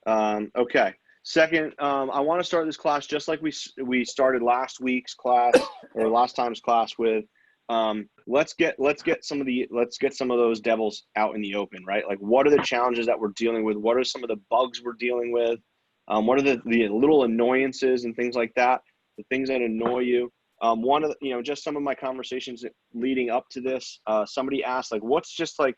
Okay. Second, I want to start this class just like we started last week's class or last time's class with. Let's get some of those devils out in the open, right? Like, what are the challenges that we're dealing with? What are some of the bugs we're dealing with? What are the little annoyances and things like that? The things that annoy you. One of the, just some of my conversations leading up to this, somebody asked, like, what's just like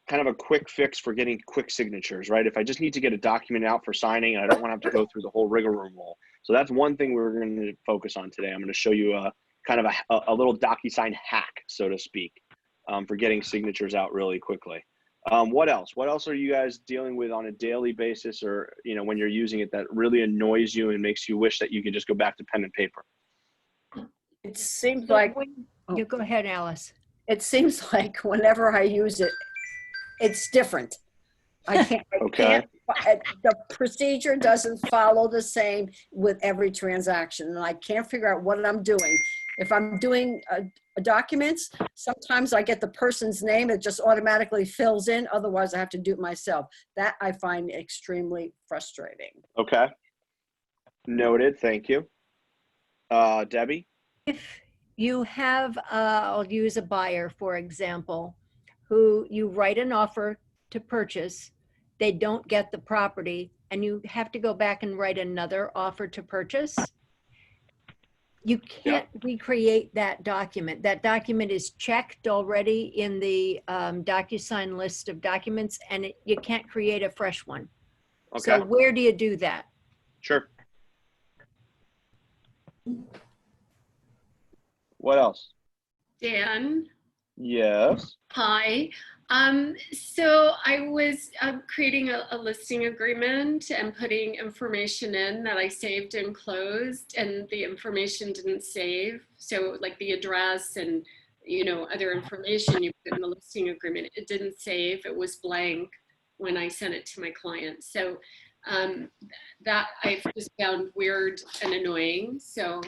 kind of a quick fix for getting quick signatures, right? If I just need to get a document out for signing and I don't want to have to go through the whole rigmarole. So that's one thing we're going to focus on today. I'm going to show you a kind of a little Docusign hack, so to speak, for getting signatures out really quickly. What else? What else are you guys dealing with on a daily basis, or when you're using it, that really annoys you and makes you wish that you could just go back to pen and paper? It seems like you go ahead, Alice. It seems like whenever I use it, it's different. I can't. The procedure doesn't follow the same with every transaction, and I can't figure out what I'm doing. If I'm doing documents, sometimes I get the person's name, it just automatically fills in. Otherwise, I have to do it myself. That I find extremely frustrating. Okay. Noted. Thank you. Debbie? If you have, I'll use a buyer, for example, who you write an offer to purchase, they don't get the property, and you have to go back and write another offer to purchase, you can't recreate that document. That document is checked already in the Docusign list of documents, and you can't create a fresh one. Okay. So where do you do that? Sure. What else? Dan? Yes. Hi. So I was creating a listing agreement and putting information in that I saved and closed, and the information didn't save. So like the address and, other information you put in the listing agreement, it didn't save. It was blank when I sent it to my client. So that I've just found weird and annoying. So.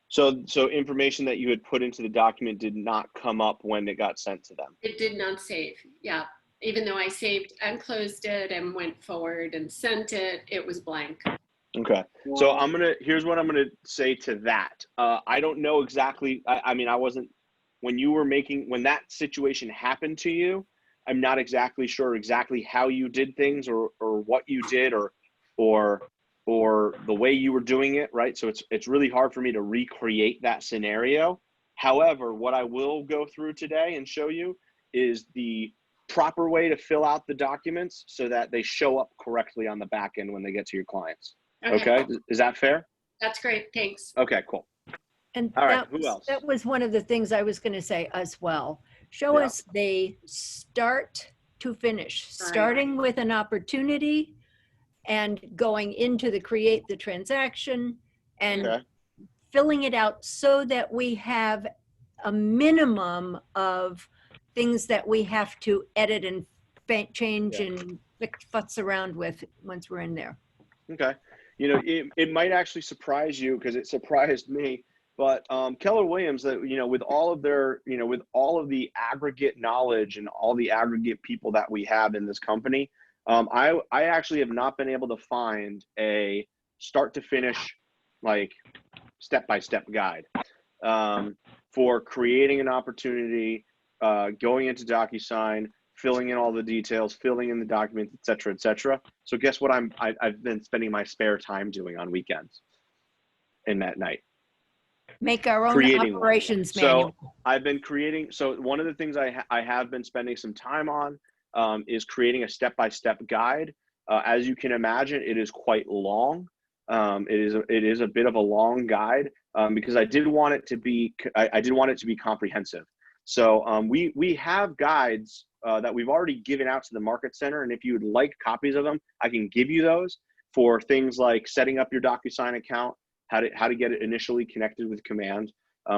So information that you had put into the document did not come up when it got sent to them? It did not save, yeah. Even though I saved and closed it and went forward and sent it, it was blank. Okay, so here's what I'm gonna say to that. I don't know exactly, I mean, I wasn't, when that situation happened to you, I'm not exactly sure exactly how you did things or what you did or the way you were doing it, right? So it's really hard for me to recreate that scenario. However, what I will go through today and show you is the proper way to fill out the documents so that they show up correctly on the back end when they get to your clients. Okay? Is that fair? That's great, thanks. Okay, cool. And all right, who else? That was one of the things I was gonna say as well. Show us the start to finish, starting with an opportunity and going into create the transaction and filling it out so that we have a minimum of things that we have to edit and change and futz around with once we're in there. Okay. It might actually surprise you, because it surprised me, but Keller Williams, with all of their, with all of the aggregate knowledge and all the aggregate people that we have in this company, I actually have not been able to find a start to finish, like step-by-step guide for creating an opportunity, going into Docusign, filling in all the details, filling in the documents, et cetera, et cetera. So guess what I've been spending my spare time doing on weekends and at night? Make our own operations manual. So I've been creating, so one of the things I have been spending some time on is creating a step-by-step guide. As you can imagine, it is quite long. It is a bit of a long guide because I did want it to be comprehensive. So we have guides that we've already given out to the Market Center, and if you would like copies of them, I can give you those for things like setting up your Docusign account, how to get it initially connected with Command.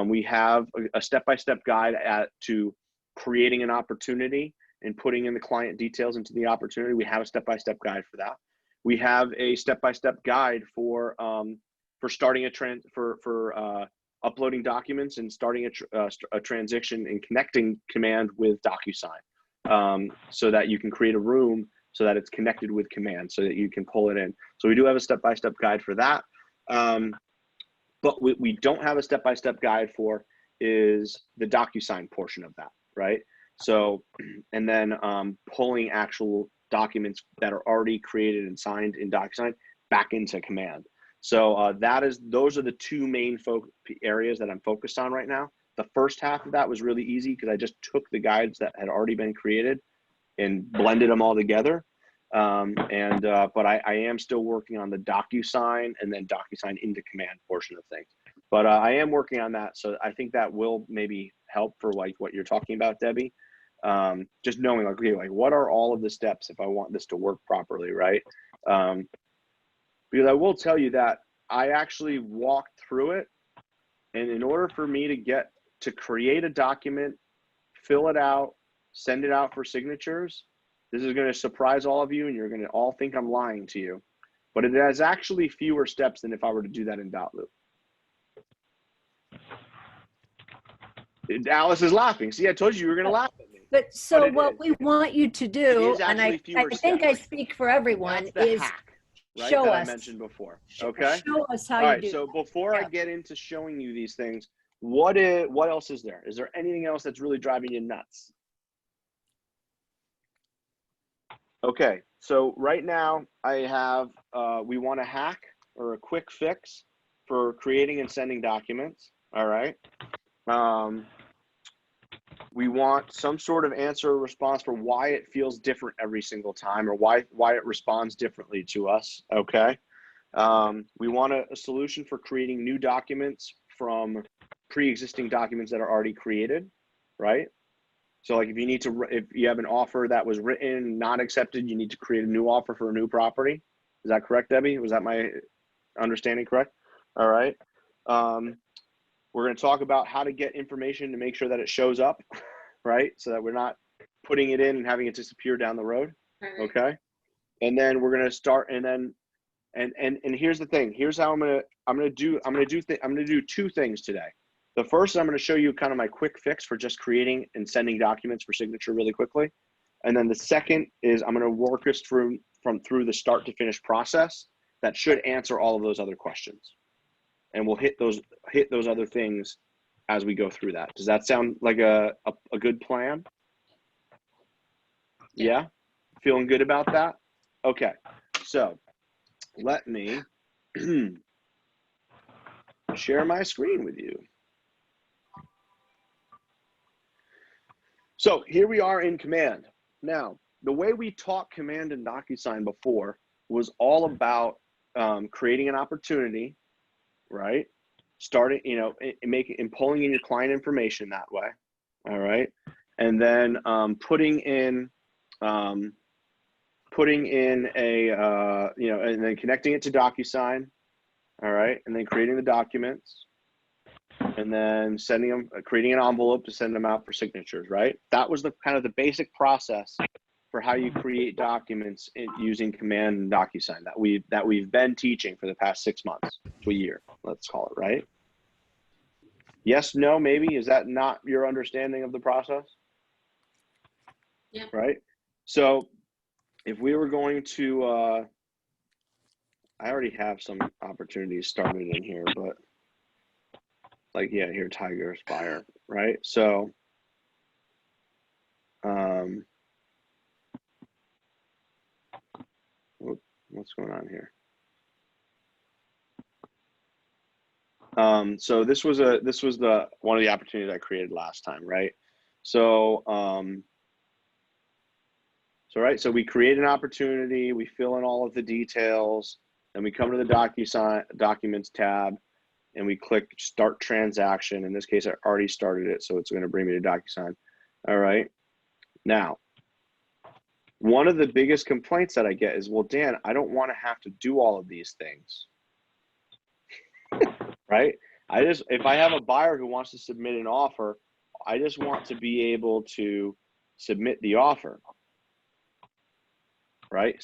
We have a step-by-step guide to creating an opportunity and putting in the client details into the opportunity. We have a step-by-step guide for that. We have a step-by-step guide for starting uploading documents and starting a transition and connecting Command with Docusign, so that you can create a room so that it's connected with command so that you can pull it in. So we do have a step-by-step guide for that. But what we don't have a step-by-step guide for is the Docusign portion of that, right? So, and then pulling actual documents that are already created and signed in Docusign back into command. So those are the two main areas that I'm focused on right now. The first half of that was really easy because I just took the guides that had already been created and blended them all together. But I am still working on the Docusign and then Docusign into command portion of things. But I am working on that, so I think that will maybe help for like what you're talking about, Debbie. Just knowing like, okay, like what are all of the steps if I want this to work properly, right? Because I will tell you that I actually walked through it, and in order for me to create a document, fill it out, send it out for signatures, this is going to surprise all of you, and you're going to all think I'm lying to you. But it has actually fewer steps than if I were to do that in Dotloop. Alice is laughing. See, I told you were going to laugh at me. But so what we want you to do, and I think I speak for everyone, is hack, right, show that us. I mentioned before. Okay. Show us how all you right, do. so before I get into showing you these things, what else is there? Is there anything else that's really driving you nuts? Okay, so right now I have, we want a hack or a quick fix for creating and sending documents. All right. We want some sort of answer or response for why it feels different every single time, or why it responds differently to us. Okay. We want a solution for creating new documents from pre-existing documents that are already created, right? So like if you have an offer that was written, not accepted, you need to create a new offer for a new property. Is that correct, Debbie? Was that my understanding correct? All right. We're going to talk about how to get information to make sure that it shows up, right? So that we're not putting it in and having it disappear down the road. Okay. And then we're going to start, and then, and here's the thing. Here's how I'm going to do two things today. The first, I'm going to show you kind of my quick fix for just creating and sending documents for signature really quickly. And then the second is I'm going to work us through the start to finish process that should answer all of those other questions. And we'll hit those other things as we go through that. Does that sound like a good plan? Yeah? Feeling good about that? Okay. So let me share my screen with you. So here we are in command. Now, the way we taught command in Docusign before was all about creating an opportunity, right? Starting, and pulling in your client information that way. All right. And then putting in and then connecting it to Docusign. All right. And then creating the documents. And then creating an envelope to send them out for signatures, right? That was the kind of the basic process for how you create documents using command and Docusign that we've been teaching for the past 6 months to a year, let's call it, right? Yes, no, maybe. Is that not your understanding of the process? Yeah. Right? So if we were going to, I already have some opportunities started in here, but like, yeah, here, Tiger Aspire, right? So, what's going on here? So this was one of the opportunities I created last time, right? So, so we create an opportunity, we fill in all of the details, then we come to the Docusign Documents tab, and we click Start Transaction. In this case, I already started it, so it's going to bring me to Docusign. All right. Now, one of the biggest complaints that I get is, well, Dan, I don't want to have to do all of these things. Right? If I have a buyer who wants to submit an offer, I just want to be able to submit the offer. Right?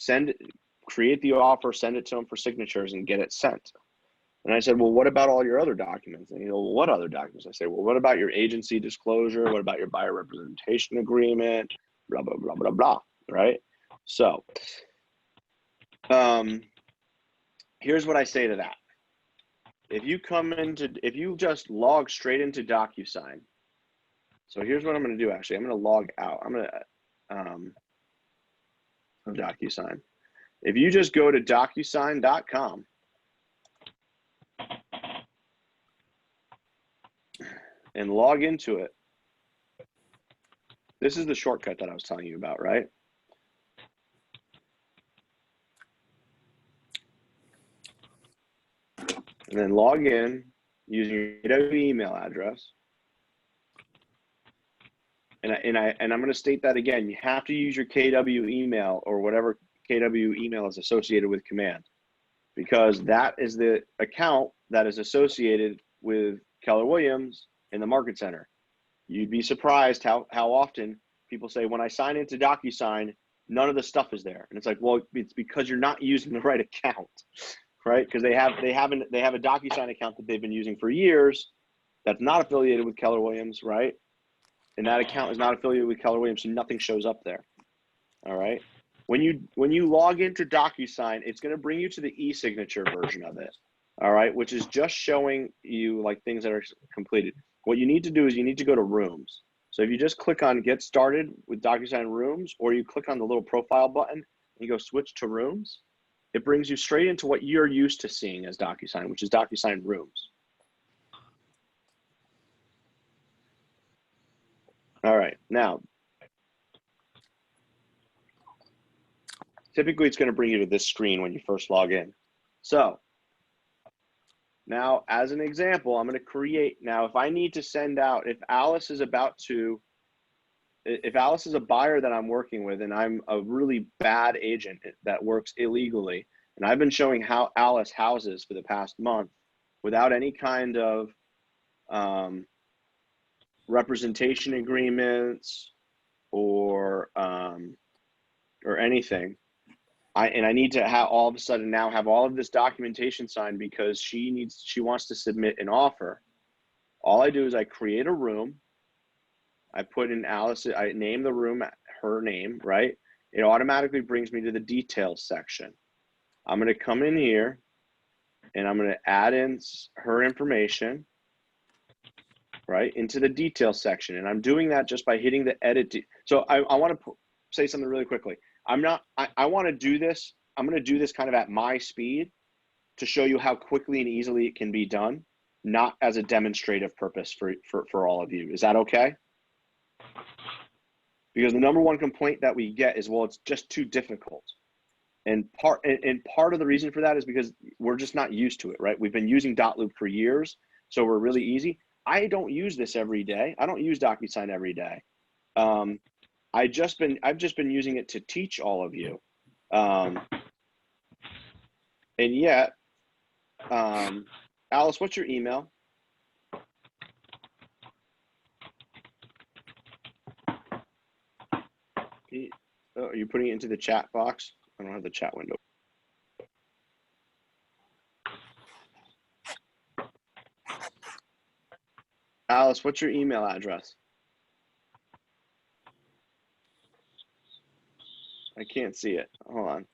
Create the offer, send it to them for signatures, and get it sent. And I said, well, what about all your other documents? And well, what other documents? I say, well, what about your agency disclosure? What about your buyer representation agreement? Blah, blah, blah, blah, blah, right? So here's what I say to that. If you just log straight into Docusign. So here's what I'm going to do. Actually, I'm going to log out. I'm going to Docusign. If you just go to docusign.com and log into it, this is the shortcut that I was telling you about, right? And then log in using your email address. And I'm going to state that again. You have to use your KW email or whatever KW email is associated with command, because that is the account that is associated with Keller Williams in the Market Center. You'd be surprised how often people say, when I sign into Docusign, none of the stuff is there. And it's like, well, it's because you're not using the right account, right? Because they have a Docusign account that they've been using for years that's not affiliated with Keller Williams, right? And that account is not affiliated with Keller Williams, so nothing shows up there. All right. When you log into Docusign, it's going to bring you to the e-signature version of it. All right, which is just showing you like things that are completed. What you need to do is you need to go to Rooms. So if you just click on Get Started with Docusign Rooms, or you click on the little profile button and you go switch to Rooms, it brings you straight into what you're used to seeing as Docusign, which is Docusign Rooms. All right, now, typically it's going to bring you to this screen when you first log in. So now, as an example, I'm going to create, now if I need to send out, if Alice is a buyer that I'm working with and I'm a really bad agent that works illegally, and I've been showing how Alice houses for the past month without any kind of representation agreements or anything. I need to have all of a sudden now have all of this documentation signed because she wants to submit an offer. All I do is I create a room. I put in Alice, I name the room her name, right? It automatically brings me to the details section. I'm going to come in here and I'm going to add in her information, right, into the details section. And I'm doing that just by hitting the edit. So I want to say something really quickly. I want to do this. I'm going to do this kind of at my speed to show you how quickly and easily it can be done, not as a demonstrative purpose for all of you. Is that okay? Because the number one complaint that we get is, well, it's just too difficult. And part of the reason for that is because we're just not used to it, right? We've been using Dotloop for years, so we're really easy. I don't use this every day. I don't use Docusign every day. I've just been using it to teach all of you. And yet, Alice, what's your email? Oh, are you putting it into the chat box? I don't have the chat window. Alice, what's your email address? I can't see it. Hold on.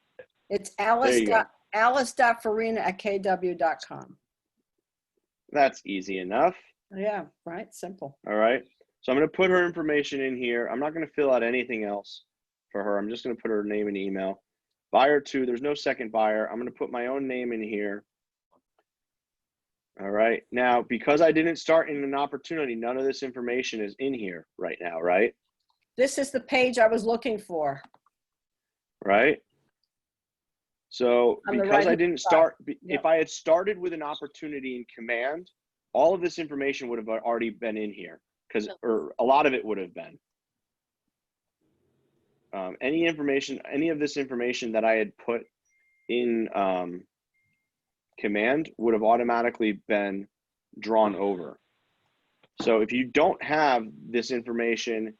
It's alice.farina@kw.com. That's easy enough. Yeah, right. Simple. All right. So I'm going to put her information in here. I'm not going to fill out anything else for her. I'm just going to put her name and email. Buyer 2, there's no second buyer. I'm going to put my own name in here. All right. Now, because I didn't start in an opportunity, none of this information is in here right now, right? This is the page I was looking for. Right. So because I didn't start, if I had started with an opportunity in command, all of this information would have already been in here, or a lot of it would have been. Any of this information that I had put in command would have automatically been drawn over. So if you don't have this information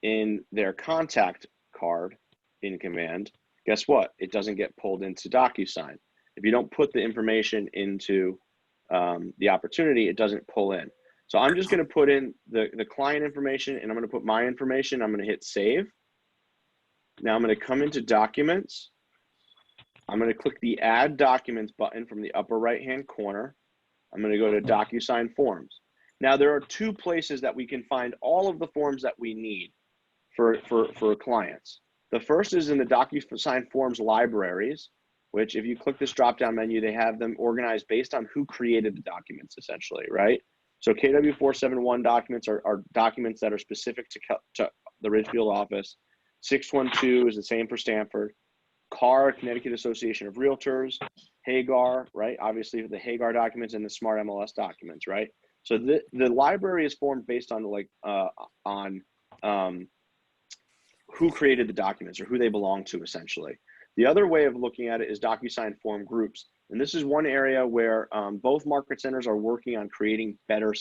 in their contact card in command, guess what? It doesn't get pulled into Docusign. If you don't put the information into the opportunity, it doesn't pull in. So I'm just going to put in the client information, and I'm going to put my information. I'm going to hit save. Now I'm going to come into Documents. I'm going to click the Add Documents button from the upper right-hand corner. I'm going to go to Docusign Forms. Now there are two places that we can find all of the forms that we need for clients. The first is in the Docusign Forms libraries, which if you click this drop-down menu, they have them organized based on who created the documents, essentially, right? So KW471 documents are documents that are specific to the Ridgefield office. 612 is the same for Stanford. CAR, Connecticut Association of Realtors. Hagar, right? Obviously the Hagar documents and the Smart MLS documents, right? So the library is formed based on who created the documents or who they belong to, essentially. The other way of looking at it is Docusign form groups. And this is one area where both market centers are working on creating better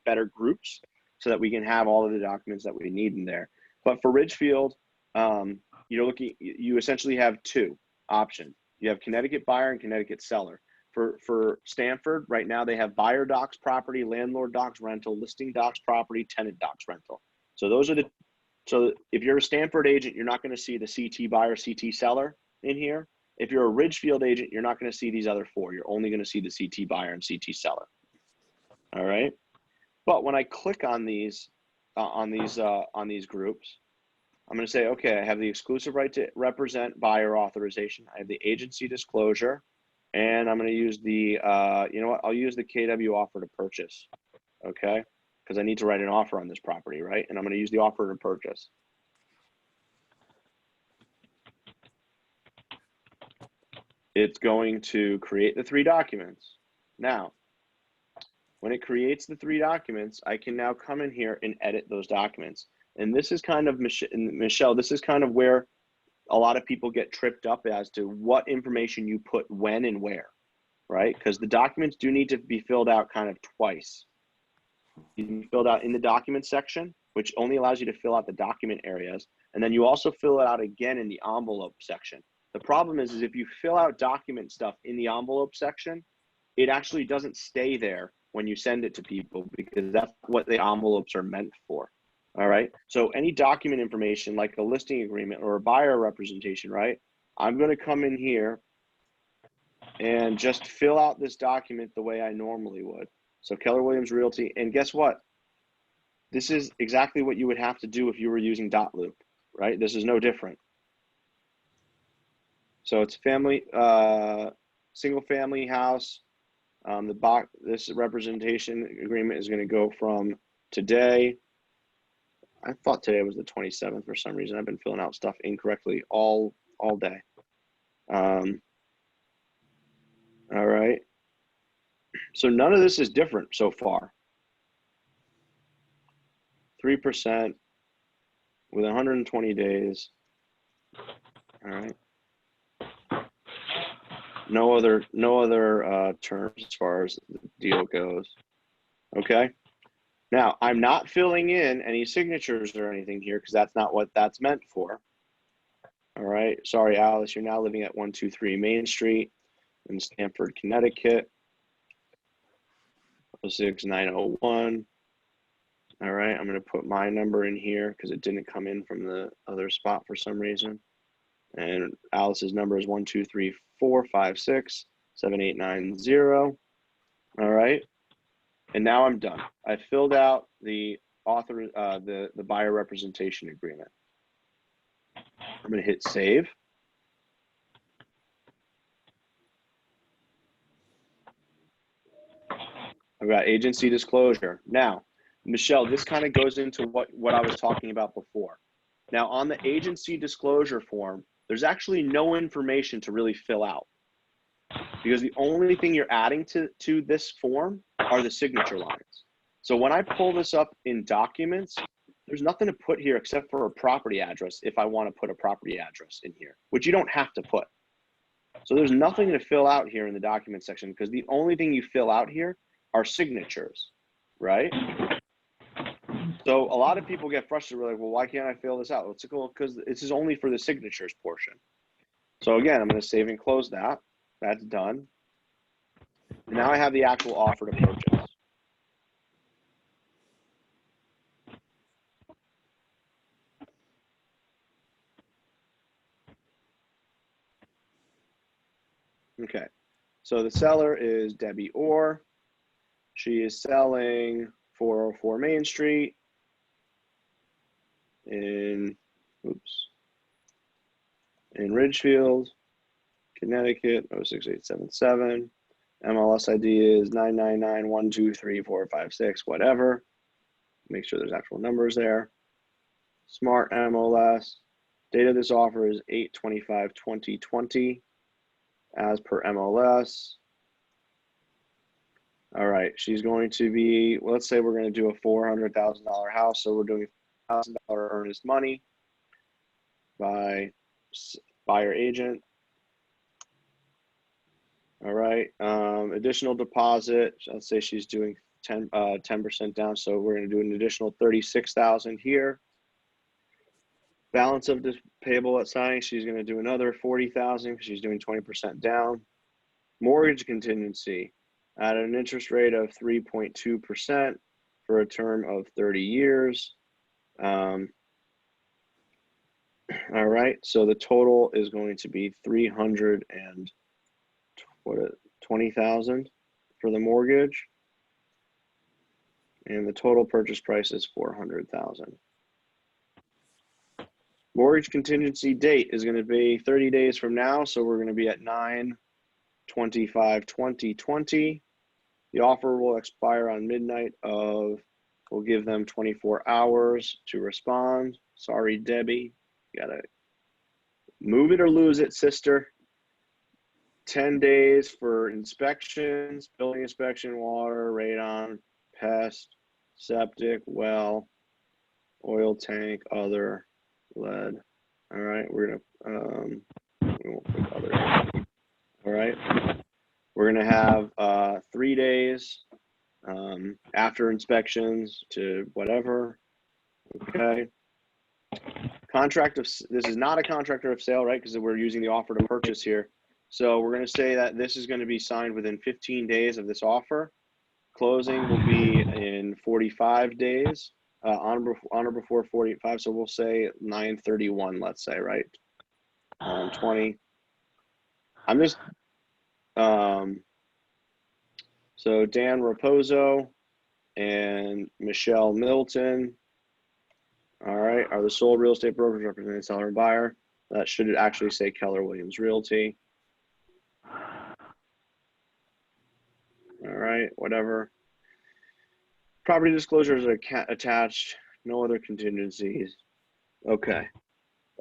better groups so that we can have all of the documents that we need in there. But for Ridgefield, you essentially have two options. You have Connecticut buyer and Connecticut seller. For Stanford, right now they have buyer docs property, landlord docs rental, listing docs property, tenant docs rental. So those are so if you're a Stanford agent, you're not going to see the CT buyer, CT seller in here. If you're a Ridgefield agent, you're not going to see these other four. You're only going to see the CT buyer and CT seller. All right. But when I click on these groups, I'm going to say, okay, I have the exclusive right to represent buyer authorization. I have the agency disclosure, and I'm going to use the, I'll use the KW offer to purchase, okay? Because I need to write an offer on this property, right? And I'm going to use the offer to purchase. It's going to create the three documents. Now, when it creates the three documents, I can now come in here and edit those documents. And this is kind of, Michelle, this is kind of where a lot of people get tripped up as to what information you put when and where, right? Because the documents do need to be filled out kind of twice. You can fill it out in the document section, which only allows you to fill out the document areas. And then you also fill it out again in the envelope section. The problem is if you fill out document stuff in the envelope section, it actually doesn't stay there when you send it to people because that's what the envelopes are meant for. All right. So any document information like a listing agreement or a buyer representation, right? I'm going to come in here and just fill out this document the way I normally would. So Keller Williams Realty. And guess what? This is exactly what you would have to do if you were using .loop, right? This is no different. So it's family, single family house. This representation agreement is going to go from today. I thought today was the 27th for some reason. I've been filling out stuff incorrectly all day. All right. So none of this is different so far. 3% with 120 days. All right. No other terms as far as the deal goes. Okay. Now, I'm not filling in any signatures or anything here because that's not what that's meant for. All right. Sorry, Alice, you're now living at 123 Main Street in Stamford, Connecticut. 06901. All right. I'm going to put my number in here because it didn't come in from the other spot for some reason. And Alice's number is 123456789. All right. And now I'm done. I filled out the the buyer representation agreement. I'm going to hit save. I've got agency disclosure. Now, Michelle, this kind of goes into what I was talking about before. Now, on the agency disclosure form, there's actually no information to really fill out because the only thing you're adding to this form are the signature lines. So when I pull this up in documents, there's nothing to put here except for a property address if I want to put a property address in here, which you don't have to put. So there's nothing to fill out here in the document section because the only thing you fill out here are signatures, right? So a lot of people get frustrated. We're like, well, why can't I fill this out? It's cool because this is only for the signatures portion. So again, I'm going to save and close that. That's done. Now I have the actual offer to purchase. Okay. So the seller is Debbie Orr. She is selling 404 Main Street in Ridgefield, Connecticut, 06877. MLS ID is 999123456, whatever. Make sure there's actual numbers there. Smart MLS. Date of this offer is 8/25/2020 as per MLS. All right, she's going to be, well, let's say we're going to do a $400,000 house. So we're doing $1,000 earnest money by buyer agent. All right, additional deposit. Let's say she's doing 10% down. So we're going to do an additional 36,000 here. Balance of this payable at signing, she's going to do another 40,000 because she's doing 20% down. Mortgage contingency at an interest rate of 3.2% for a term of 30 years. All right, so the total is going to be 320,000 for the mortgage, and the total purchase price is 400,000. Mortgage contingency date is going to be 30 days from now, so we're going to be at 9/25/2020. The offer will expire on midnight of, we'll give them 24 hours to respond. Sorry, Debbie, you gotta move it or lose it, sister. 10 days for inspections, building inspection, water, radon, pest, septic, well, oil tank, other, lead. All right, we're gonna, we won't put other. All right, we're gonna have 3 days after inspections to whatever. Okay. Contract of, this is not a contractor of sale, right? Because we're using the offer to purchase here. So we're going to say that this is going to be signed within 15 days of this offer. Closing will be in 45 days, on or before 45. So we'll say 9/31, let's say, right? 20. I'm just, so Dan Raposo and Michelle Milton, all right, are the sole real estate brokers representing seller and buyer. That should actually say Keller Williams Realty. All right, whatever. Property disclosures are attached. No other contingencies. Okay.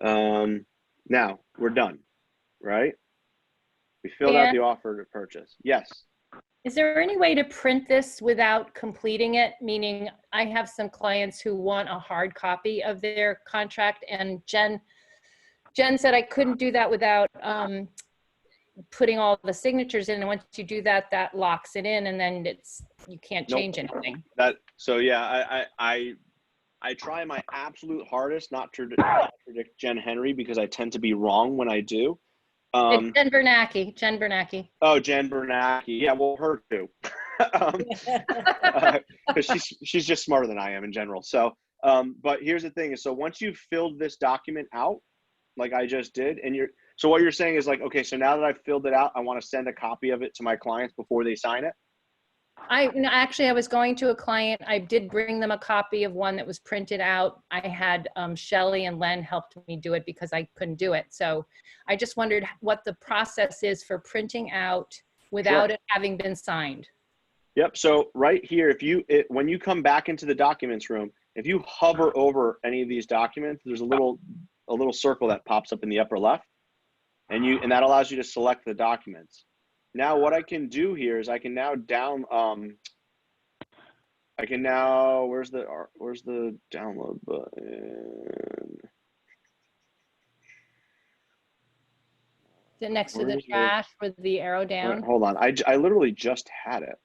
Now we're done, right? We filled out the offer to purchase. Yes. Is there any way to print this without completing it? Meaning I have some clients who want a hard copy of their contract, and Jen said I couldn't do that without putting all the signatures in. And once you do that, that locks it in, and then you can't change anything. So yeah, I try my absolute hardest not to predict Jen Henry, because I tend to be wrong when I do. It's Jen Bernanke. Oh, Jen Bernanke. Yeah, well, her too. Because she's just smarter than I am in general. So, but here's the thing is, so once you've filled this document out, like I just did, and so what you're saying is like, okay, so now that I've filled it out, I want to send a copy of it to my clients before they sign it. Actually, I was going to a client. I did bring them a copy of one that was printed out. I had Shelly and Len helped me do it because I couldn't do it. So I just wondered what the process is for printing out without it having been signed. Yep. So right here, when you come back into the documents room, if you hover over any of these documents, there's a little circle that pops up in the upper left, and that allows you to select the documents. Now what I can do here is I can now where's the download button? Is it next to the trash with the arrow down? Hold on, I literally just had it.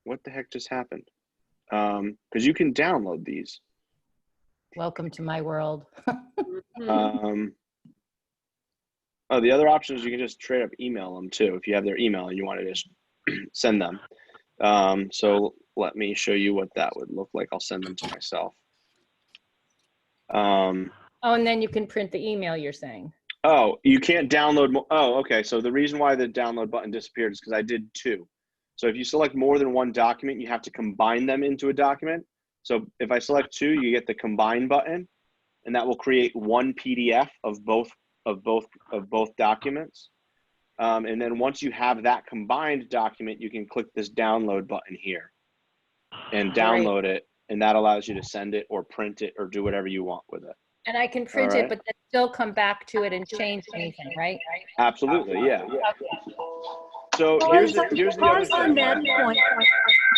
What the heck just happened? Because you can download these. Welcome to my world. Oh, the other option is you can just straight up email them too. If you have their email and you want to just send them. So let me show you what that would look like. I'll send them to myself. Oh, and then you can print the email, you're saying. Oh, you can't download more. Oh, okay. So the reason why the download button disappeared is because I did 2. So if you select more than one document, you have to combine them into a document. So if I select 2, you get the combine button, and that will create one PDF of both documents. And then once you have that combined document, you can click this download button here and download it, and that allows you to send it or print it or do whatever you want with it. And I can print it, but then still come back to it and change anything, right? Absolutely, yeah. Okay. So here's the other Pause on thing. that point.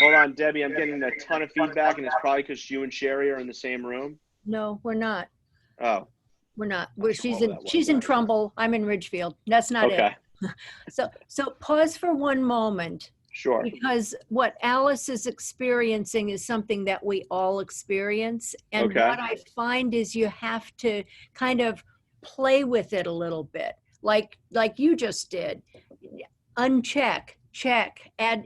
Hold on, Debbie, I'm getting a ton of feedback, and it's probably because you and Sherry are in the same room. No, we're not. Oh, We're not. sure She's in Trumbull. I'm in Ridgefield. That's not okay. it. So pause for one moment, Sure. because what Alice is experiencing is something that we all experience. And Okay. what I find is you have to kind of play with it a little bit, like you just did. Uncheck, check, add,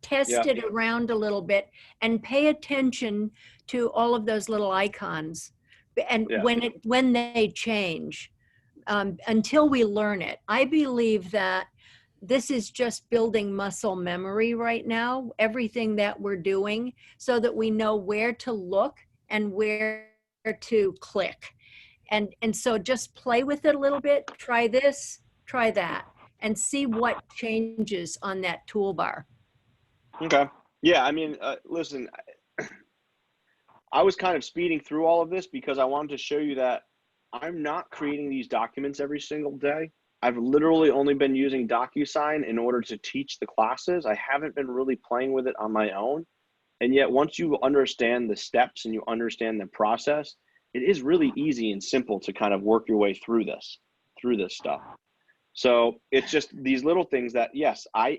test Yeah. it around a little bit, and pay attention to all of those little icons. And Yeah. when they change, until we learn it. I believe that this is just building muscle memory right now, everything that we're doing, so that we know where to look and where to click. And so just play with it a little bit, try this, try that, and see what changes on that toolbar. Okay. Yeah, I mean, listen, I was kind of speeding through all of this because I wanted to show you that I'm not creating these documents every single day. I've literally only been using Docusign in order to teach the classes. I haven't been really playing with it on my own. And yet once you understand the steps and you understand the process, it is really easy and simple to kind of work your way through this stuff. So it's just these little things that, yes, I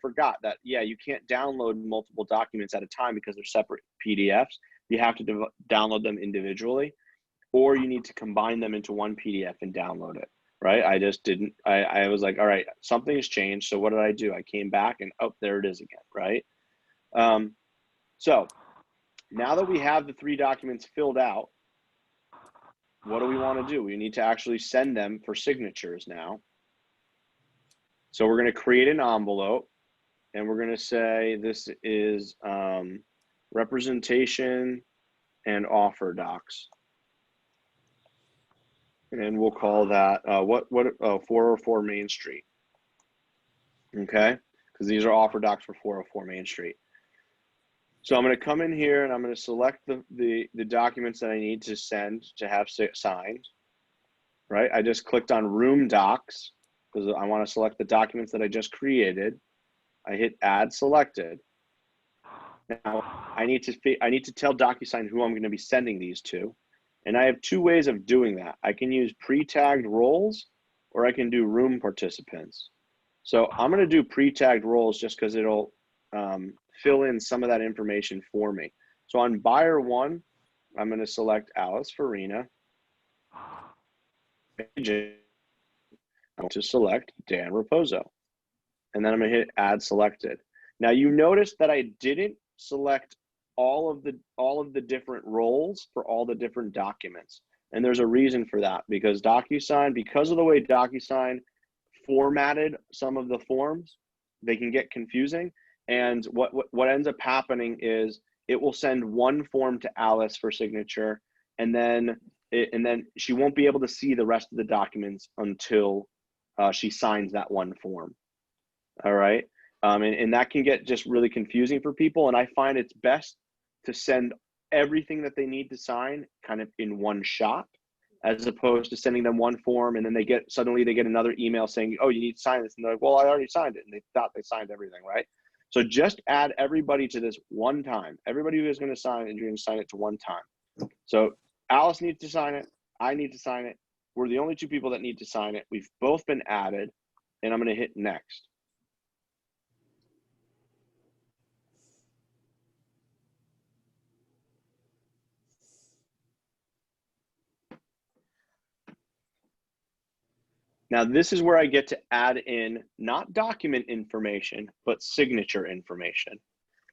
forgot that, yeah, you can't download multiple documents at a time because they're separate PDFs. You have to download them individually, or you need to combine them into one PDF and download it, right? I just didn't, I was like, all right, something has changed. So what did I do? I came back and, oh, there it is again, right? So now that we have the 3 documents filled out, what do we want to do? We need to actually send them for signatures now. So we're going to create an envelope, and we're going to say this is representation and offer docs. And we'll call that 404 Main Street. Okay, because these are offer docs for 404 Main Street. So I'm going to come in here and I'm going to select the documents that I need to send to have signed. Right, I just clicked on room docs because I want to select the documents that I just created. I hit add selected. Now I need to tell Docusign who I'm going to be sending these to. And I have 2 ways of doing that. I can use pre-tagged roles, or I can do room participants. So I'm going to do pre-tagged roles just because it'll fill in some of that information for me. So on buyer 1, I'm going to select Alice Farina. I want to select Dan Raposo. And then I'm going to hit add selected. Now you notice that I didn't select all of the different roles for all the different documents. And there's a reason for that, because Docusign, because of the way Docusign formatted some of the forms, they can get confusing. And what ends up happening is it will send one form to Alice for signature, and then she won't be able to see the rest of the documents until she signs that one form. All right. And that can get just really confusing for people. And I find it's best to send everything that they need to sign kind of in one shot, as opposed to sending them one form and then suddenly they get another email saying, oh, you need to sign this. And they're like, well, I already signed it. And they thought they signed everything, right? So just add everybody to this one time. Everybody who is going to sign, and you're going to sign it to one time. So Alice needs to sign it. I need to sign it. We're the only 2 people that need to sign it. We've both been added, and I'm going to hit next. Now, this is where I get to add in not document information, but signature information.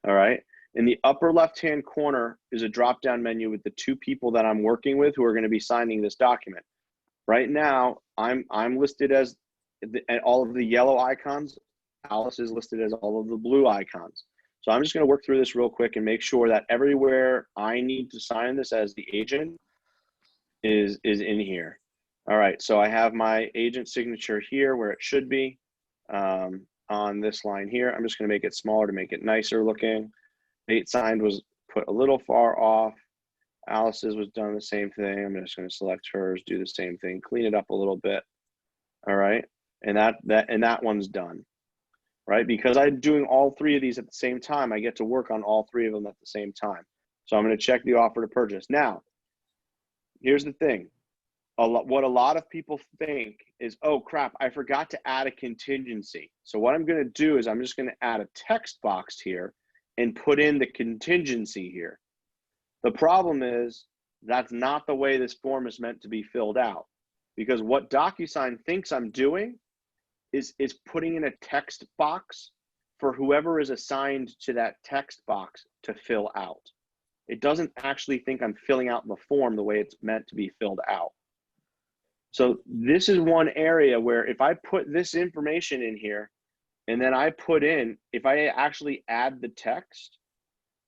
All right. In the upper left-hand corner is a drop-down menu with the 2 people that I'm working with who are going to be signing this document. Right now, I'm listed as all of the yellow icons. Alice is listed as all of the blue icons. So I'm just going to work through this real quick and make sure that everywhere I need to sign this as the agent is in here. All right, so I have my agent signature here where it should be on this line here. I'm just going to make it smaller to make it nicer looking. Date signed was put a little far off. Alice's was done the same thing. I'm just going to select hers, do the same thing, clean it up a little bit. All right, and that one's done. Right, because I'm doing all 3 of these at the same time, I get to work on all 3 of them at the same time. So I'm going to check the offer to purchase. Now, here's the thing. What a lot of people think is, oh crap, I forgot to add a contingency. So what I'm going to do is I'm just going to add a text box here and put in the contingency here. The problem is that's not the way this form is meant to be filled out, because what Docusign thinks I'm doing is putting in a text box for whoever is assigned to that text box to fill out. It doesn't actually think I'm filling out the form the way it's meant to be filled out. So this is one area where if I put this information in here and then I put in, if I actually add the text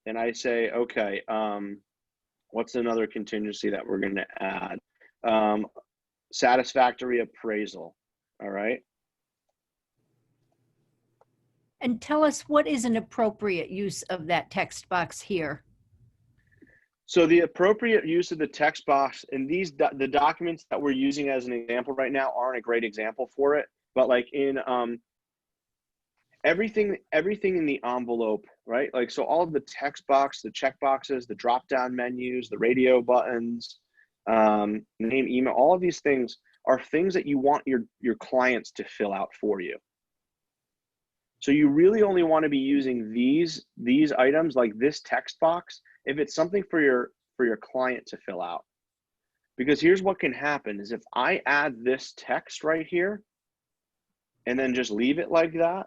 and I say, okay, what's another contingency that we're going to add? Satisfactory appraisal. All right. And tell us what is an appropriate use of that text box here. So the appropriate use of the text box, and the documents that we're using as an example right now aren't a great example for it, but like in everything in the envelope, right? Like, so all of the text box, the check boxes, the drop down menus, the radio buttons, name, email, all of these things are things that you want your clients to fill out for you. So you really only want to be using these items, like this text box, if it's something for your client to fill out. Because here's what can happen is if I add this text right here and then just leave it like that,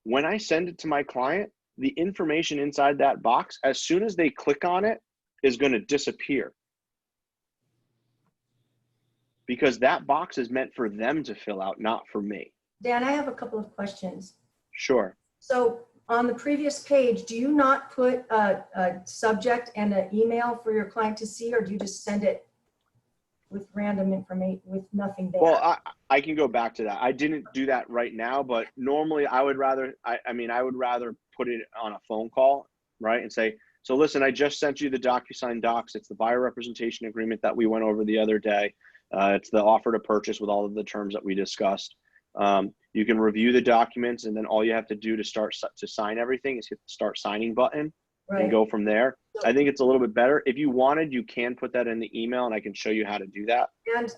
when I send it to my client, the information inside that box, as soon as they click on it, is going to disappear. Because that box is meant for them to fill out, not for me. Dan, I have a couple of questions. Sure. So on the previous page, do you not put a subject and an email for your client to see, or do you just send it with random information with nothing there? Well, I can go back to that. I didn't do that right now, but normally I would rather, I would rather put it on a phone call, right? And say, so listen, I just sent you the Docusign docs. It's the buyer representation agreement that we went over the other day. It's the offer to purchase with all of the terms that we discussed. You can review the documents, and then all you have to do to sign everything is hit the start signing button, right, and go from there. I think it's a little bit better. If you wanted, you can put that in the email and I can show you how to do that. And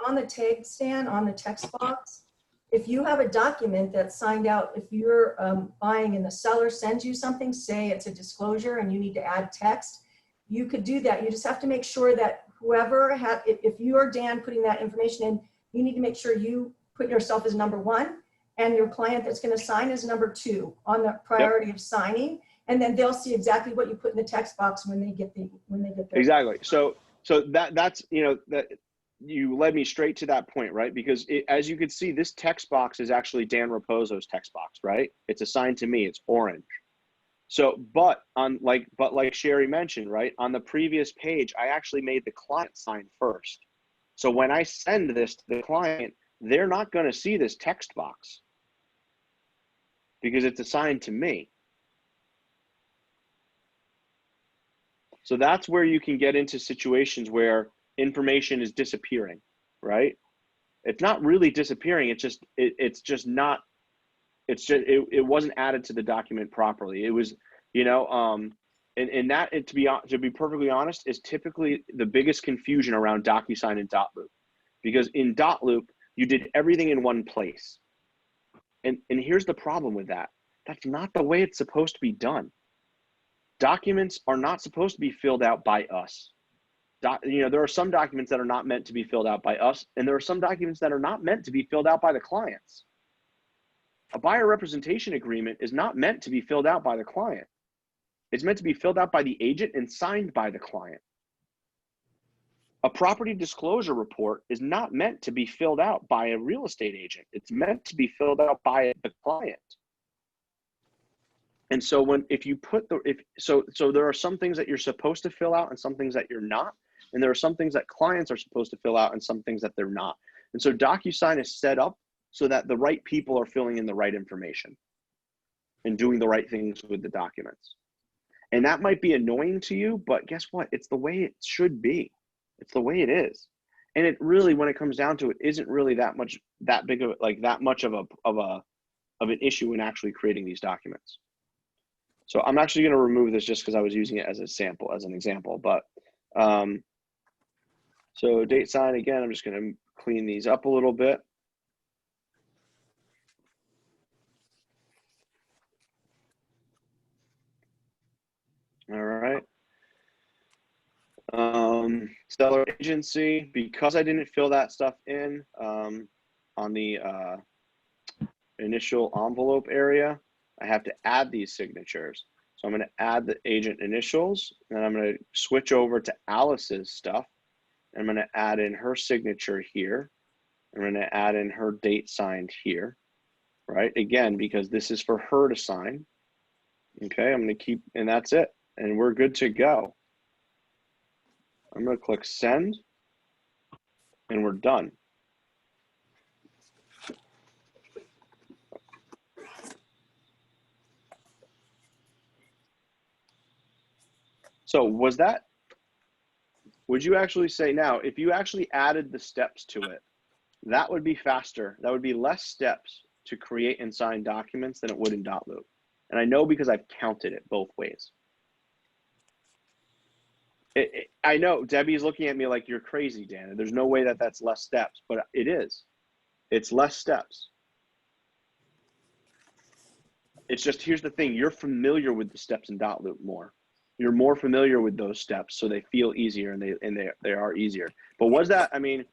on the tag stand, on the text box, if you have a document that's signed out, if you're buying and the seller sends you something, say it's a disclosure and you need to add text, you could do that. You just have to make sure that whoever if you're Dan putting that information in, you need to make sure you put yourself as number 1 and your client that's going to sign is number 2 on the priority of signing, and then they'll see exactly what you put in the text box when they get their exactly. So that's that you led me straight to that point, right? Because as you can see, this text box is actually Dan Raposo's text box, right? It's assigned to me. It's orange. So, but like Sherry mentioned, right, on the previous page, I actually made the client sign first. So when I send this to the client, they're not going to see this text box because it's assigned to me. So that's where you can get into situations where information is disappearing, right? It's not really disappearing. It wasn't added to the document properly. It was, and that, to be perfectly honest, is typically the biggest confusion around Docusign and Dotloop, because in Dotloop, you did everything in one place. And here's the problem with that. That's not the way it's supposed to be done. Documents are not supposed to be filled out by us. There are some documents that are not meant to be filled out by us, and there are some documents that are not meant to be filled out by the clients. A buyer representation agreement is not meant to be filled out by the client. It's meant to be filled out by the agent and signed by the client. A property disclosure report is not meant to be filled out by a real estate agent. It's meant to be filled out by the client. And so if you put so there are some things that you're supposed to fill out and some things that you're not. And there are some things that clients are supposed to fill out and some things that they're not. And so DocuSign is set up so that the right people are filling in the right information and doing the right things with the documents. And that might be annoying to you, but guess what? It's the way it should be. It's the way it is. And it really, when it comes down to it, isn't really that much of an issue in actually creating these documents. So I'm actually going to remove this just because I was using it as a sample, as an example. But so date sign, again, I'm just going to clean these up a little bit. All right. Seller agency, because I didn't fill that stuff in on the initial envelope area, I have to add these signatures. So I'm going to add the agent initials, and I'm going to switch over to Alice's stuff. I'm going to add in her signature here. I'm going to add in her date signed here, right? Again, because this is for her to sign. Okay, I'm going to keep, and that's it. And we're good to go. I'm going to click send, and we're done. So would you actually say now, if you actually added the steps to it, that would be faster. That would be less steps to create and sign documents than it would in Dotloop. And I know because I've counted it both ways. I know Debbie's looking at me like you're crazy, Dan. There's no way that that's less steps, but it is. It's less steps. It's just, here's the thing. You're familiar with the steps in Dotloop more. You're more familiar with those steps, so they feel easier and they are easier. But was that, I mean,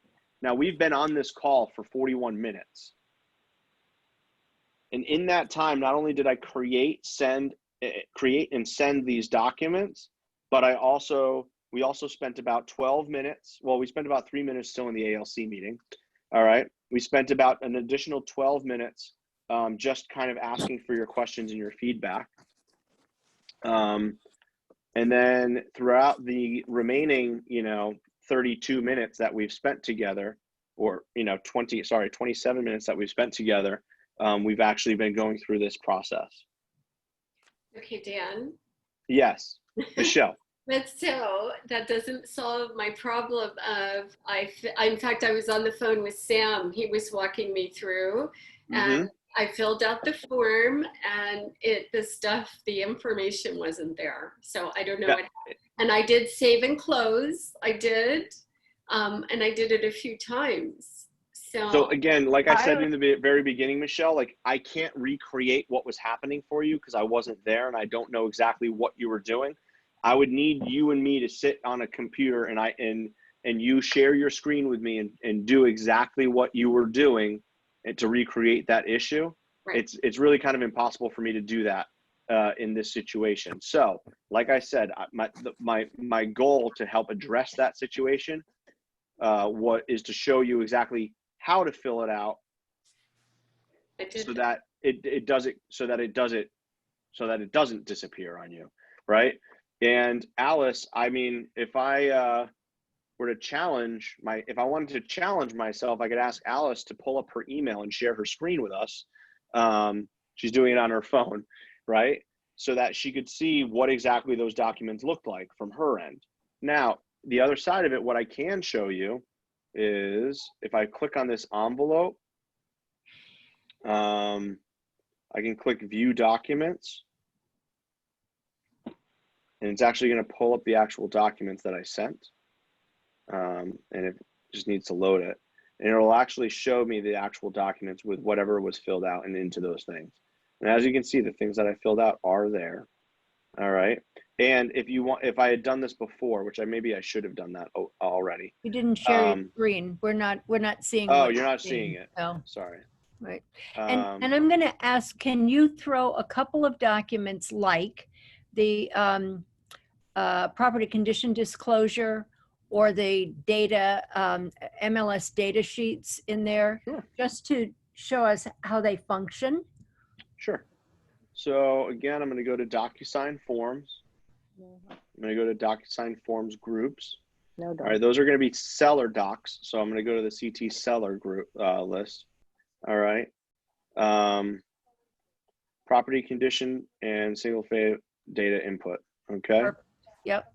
now we've been on this call for 41 minutes. And in that time, not only did I create and send these documents, but we also spent about 12 minutes. Well, we spent about 3 minutes still in the ALC meeting. All right. We spent about an additional 12 minutes just kind of asking for your questions and your feedback. And then throughout the remaining, 32 minutes that we've spent together, or 27 minutes that we've spent together, we've actually been going through this process. Okay, Dan. Yes, Michelle. But so that doesn't solve my problem of, in fact, I was on the phone with Sam. He was walking me through, and I filled out the form, and the information wasn't there. So I don't know what happened. And I did save and close. I did. And I did it a few times. So again, like I said in the very beginning, Michelle, like I can't recreate what was happening for you because I wasn't there and I don't know exactly what you were doing. I would need you and me to sit on a computer and you share your screen with me and do exactly what you were doing and to recreate that issue. Right. It's really kind of impossible for me to do that in this situation. So like I said, my goal to help address that situation is to show you exactly how to fill it out so that it doesn't disappear on you, right? And Alice, I mean, if I wanted to challenge myself, I could ask Alice to pull up her email and share her screen with us. She's doing it on her phone, right? So that she could see what exactly those documents looked like from her end. Now, the other side of it, what I can show you is if I click on this envelope, I can click view documents. And it's actually going to pull up the actual documents that I sent. And it just needs to load it. And it'll actually show me the actual documents with whatever was filled out and into those things. And as you can see, the things that I filled out are there. All right. And if I had done this before, which maybe I should have done that already. You didn't share your screen. We're not seeing. Oh, you're not seeing it. No. Sorry. Right. And I'm going to ask, can you throw a couple of documents like the property condition disclosure or the data, MLS data sheets in there, Sure. just to show us how they function? Sure. So again, I'm going to go to Docusign Forms. I'm going to go to Docusign Forms groups. No, All right, those are going to be seller docs. So I'm going to go to the CT seller group list. All right. Property condition and single phase data input. Okay. Perfect. Yep.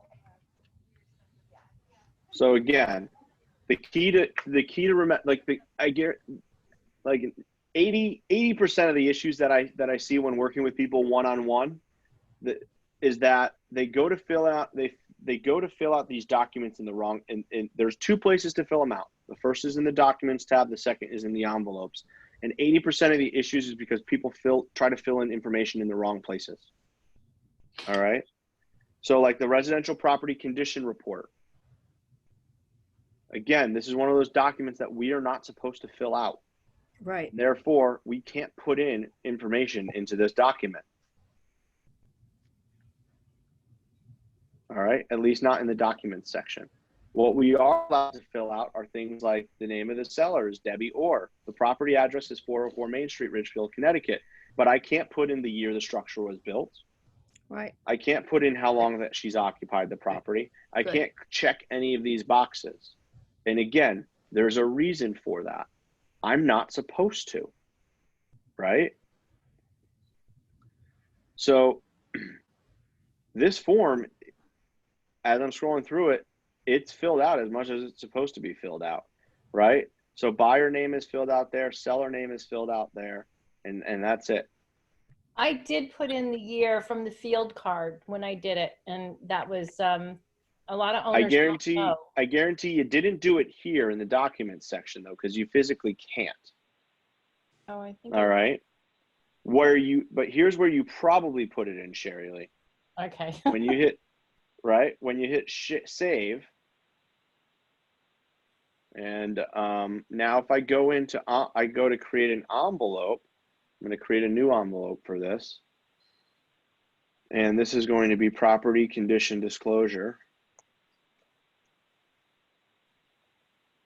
So again, the key to remember, like I get like 80% of the issues that I see when working with people one-on-one is that they go to fill out these documents in the wrong, and there's two places to fill them out. The first is in the documents tab, the second is in the envelopes. And 80% of the issues is because people try to fill in information in the wrong places. All right. So like the residential property condition report. Again, this is one of those documents that we are not supposed to fill out. Right. Therefore, we can't put in information into this document. All right, at least not in the documents section. What we are allowed to fill out are things like the name of the seller is Debbie Orr. The property address is 404 Main Street, Ridgefield, Connecticut. But I can't put in the year the structure was built. Right. I can't put in how long that she's occupied the property. I can't check any of these boxes. And again, there's a reason for that. I'm not supposed to, right? So this form, as I'm scrolling through it, it's filled out as much as it's supposed to be filled out, right? So buyer name is filled out there, seller name is filled out there, and that's it. I did put in the year from the field card when I did it, and that was a lot of owners. I guarantee you didn't do it here in the documents section though, because you physically can't. Oh, I think. All right. But here's where you probably put it in, Sherry Lee. Okay. When you hit, right, when you hit save, and now if I go into, I go to create an envelope. I'm going to create a new envelope for this. And this is going to be property condition disclosure.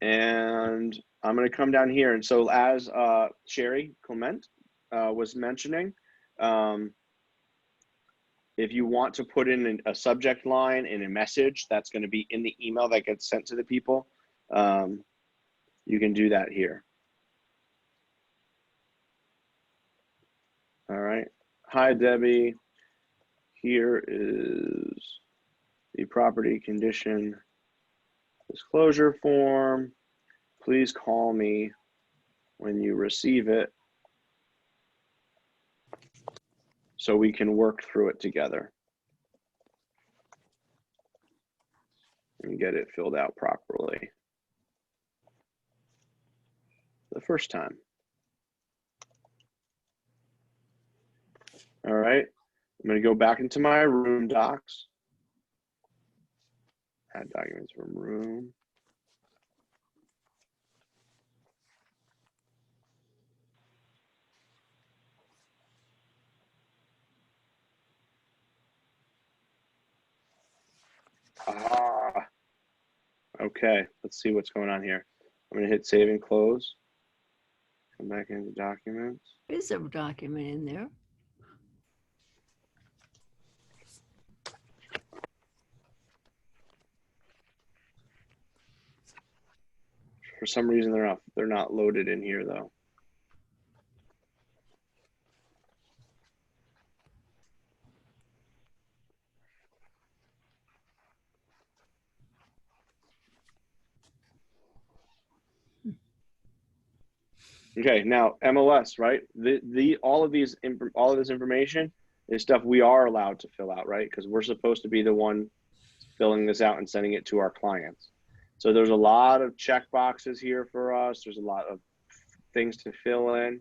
And I'm going to come down here. And so as Sherry Clement was mentioning, if you want to put in a subject line and a message that's going to be in the email that gets sent to the people, you can do that here. All right. Hi, Debbie. Here is the property condition disclosure form. Please call me when you receive it so we can work through it together and get it filled out properly the first time. All right, I'm going to go back into my room docs. Add documents from room. Okay, let's see what's going on here. I'm going to hit save and close. Come back into documents. There's a document in there. For some reason, they're not loaded in here though. Okay, now MLS, right? All of this information is stuff we are allowed to fill out, right? Because we're supposed to be the one filling this out and sending it to our clients. So there's a lot of check boxes here for us. There's a lot of things to fill in.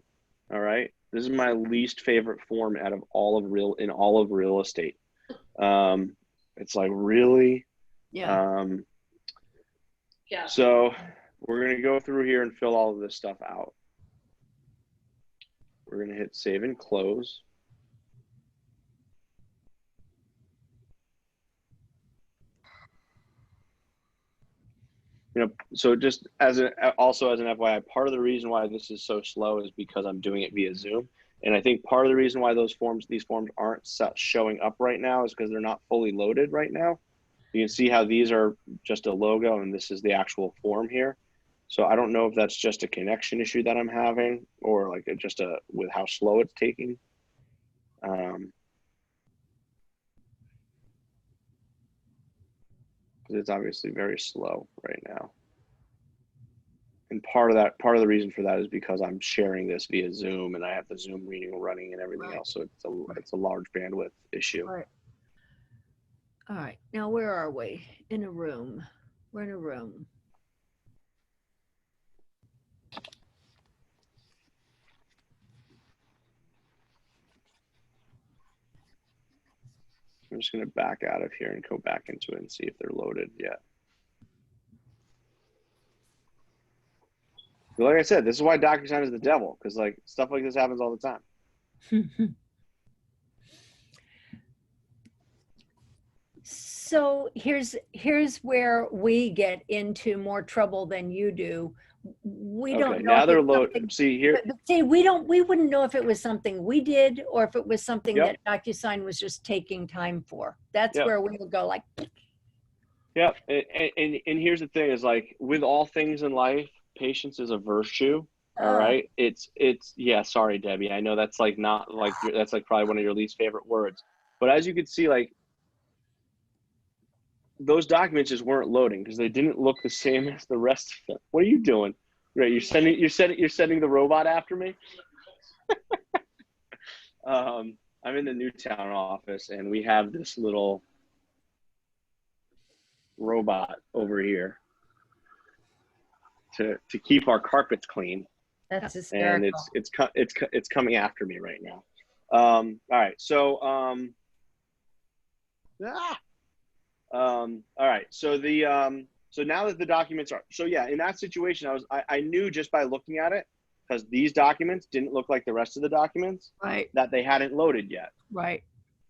All right. This is my least favorite form out of all of real estate. It's like, really? Yeah. Yeah. So we're going to go through here and fill all of this stuff out. We're going to hit save and close. so just also as an FYI, part of the reason why this is so slow is because I'm doing it via Zoom. And I think part of the reason why these forms aren't showing up right now is because they're not fully loaded right now. You can see how these are just a logo and this is the actual form here. So I don't know if that's just a connection issue that I'm having or like with how slow it's taking. It's obviously very slow right now. And part of the reason for that is because I'm sharing this via Zoom and I have the Zoom meeting running and everything else. So it's a large bandwidth issue. All right. Now, where are we? In a room. We're in a room. I'm just going to back out of here and go back into it and see if they're loaded yet. But like I said, this is why Docusign is the devil, because like stuff like this happens all the time. So here's where we get into more trouble than you do. We don't know. Now they're loaded. See here. See, we wouldn't know if it was something we did or if it was something that Docusign was just taking time for. That's where we would go like. Yep. And here's the thing is like with all things in life, patience is a virtue. All right. It's sorry, Debbie. I know that's like not like that's like probably one of your least favorite words. But as you can see, like those documents just weren't loading because they didn't look the same as the rest of them. What are you doing? Right, you're sending the robot after me. I'm in the Newtown office and we have this little robot over here to keep our carpets clean. That's hysterical. And it's coming after me right now. All right, so all right, so so now that the documents are, so yeah, in that situation, I knew just by looking at it, because these documents didn't look like the rest of the documents, right, that they hadn't loaded yet. Right.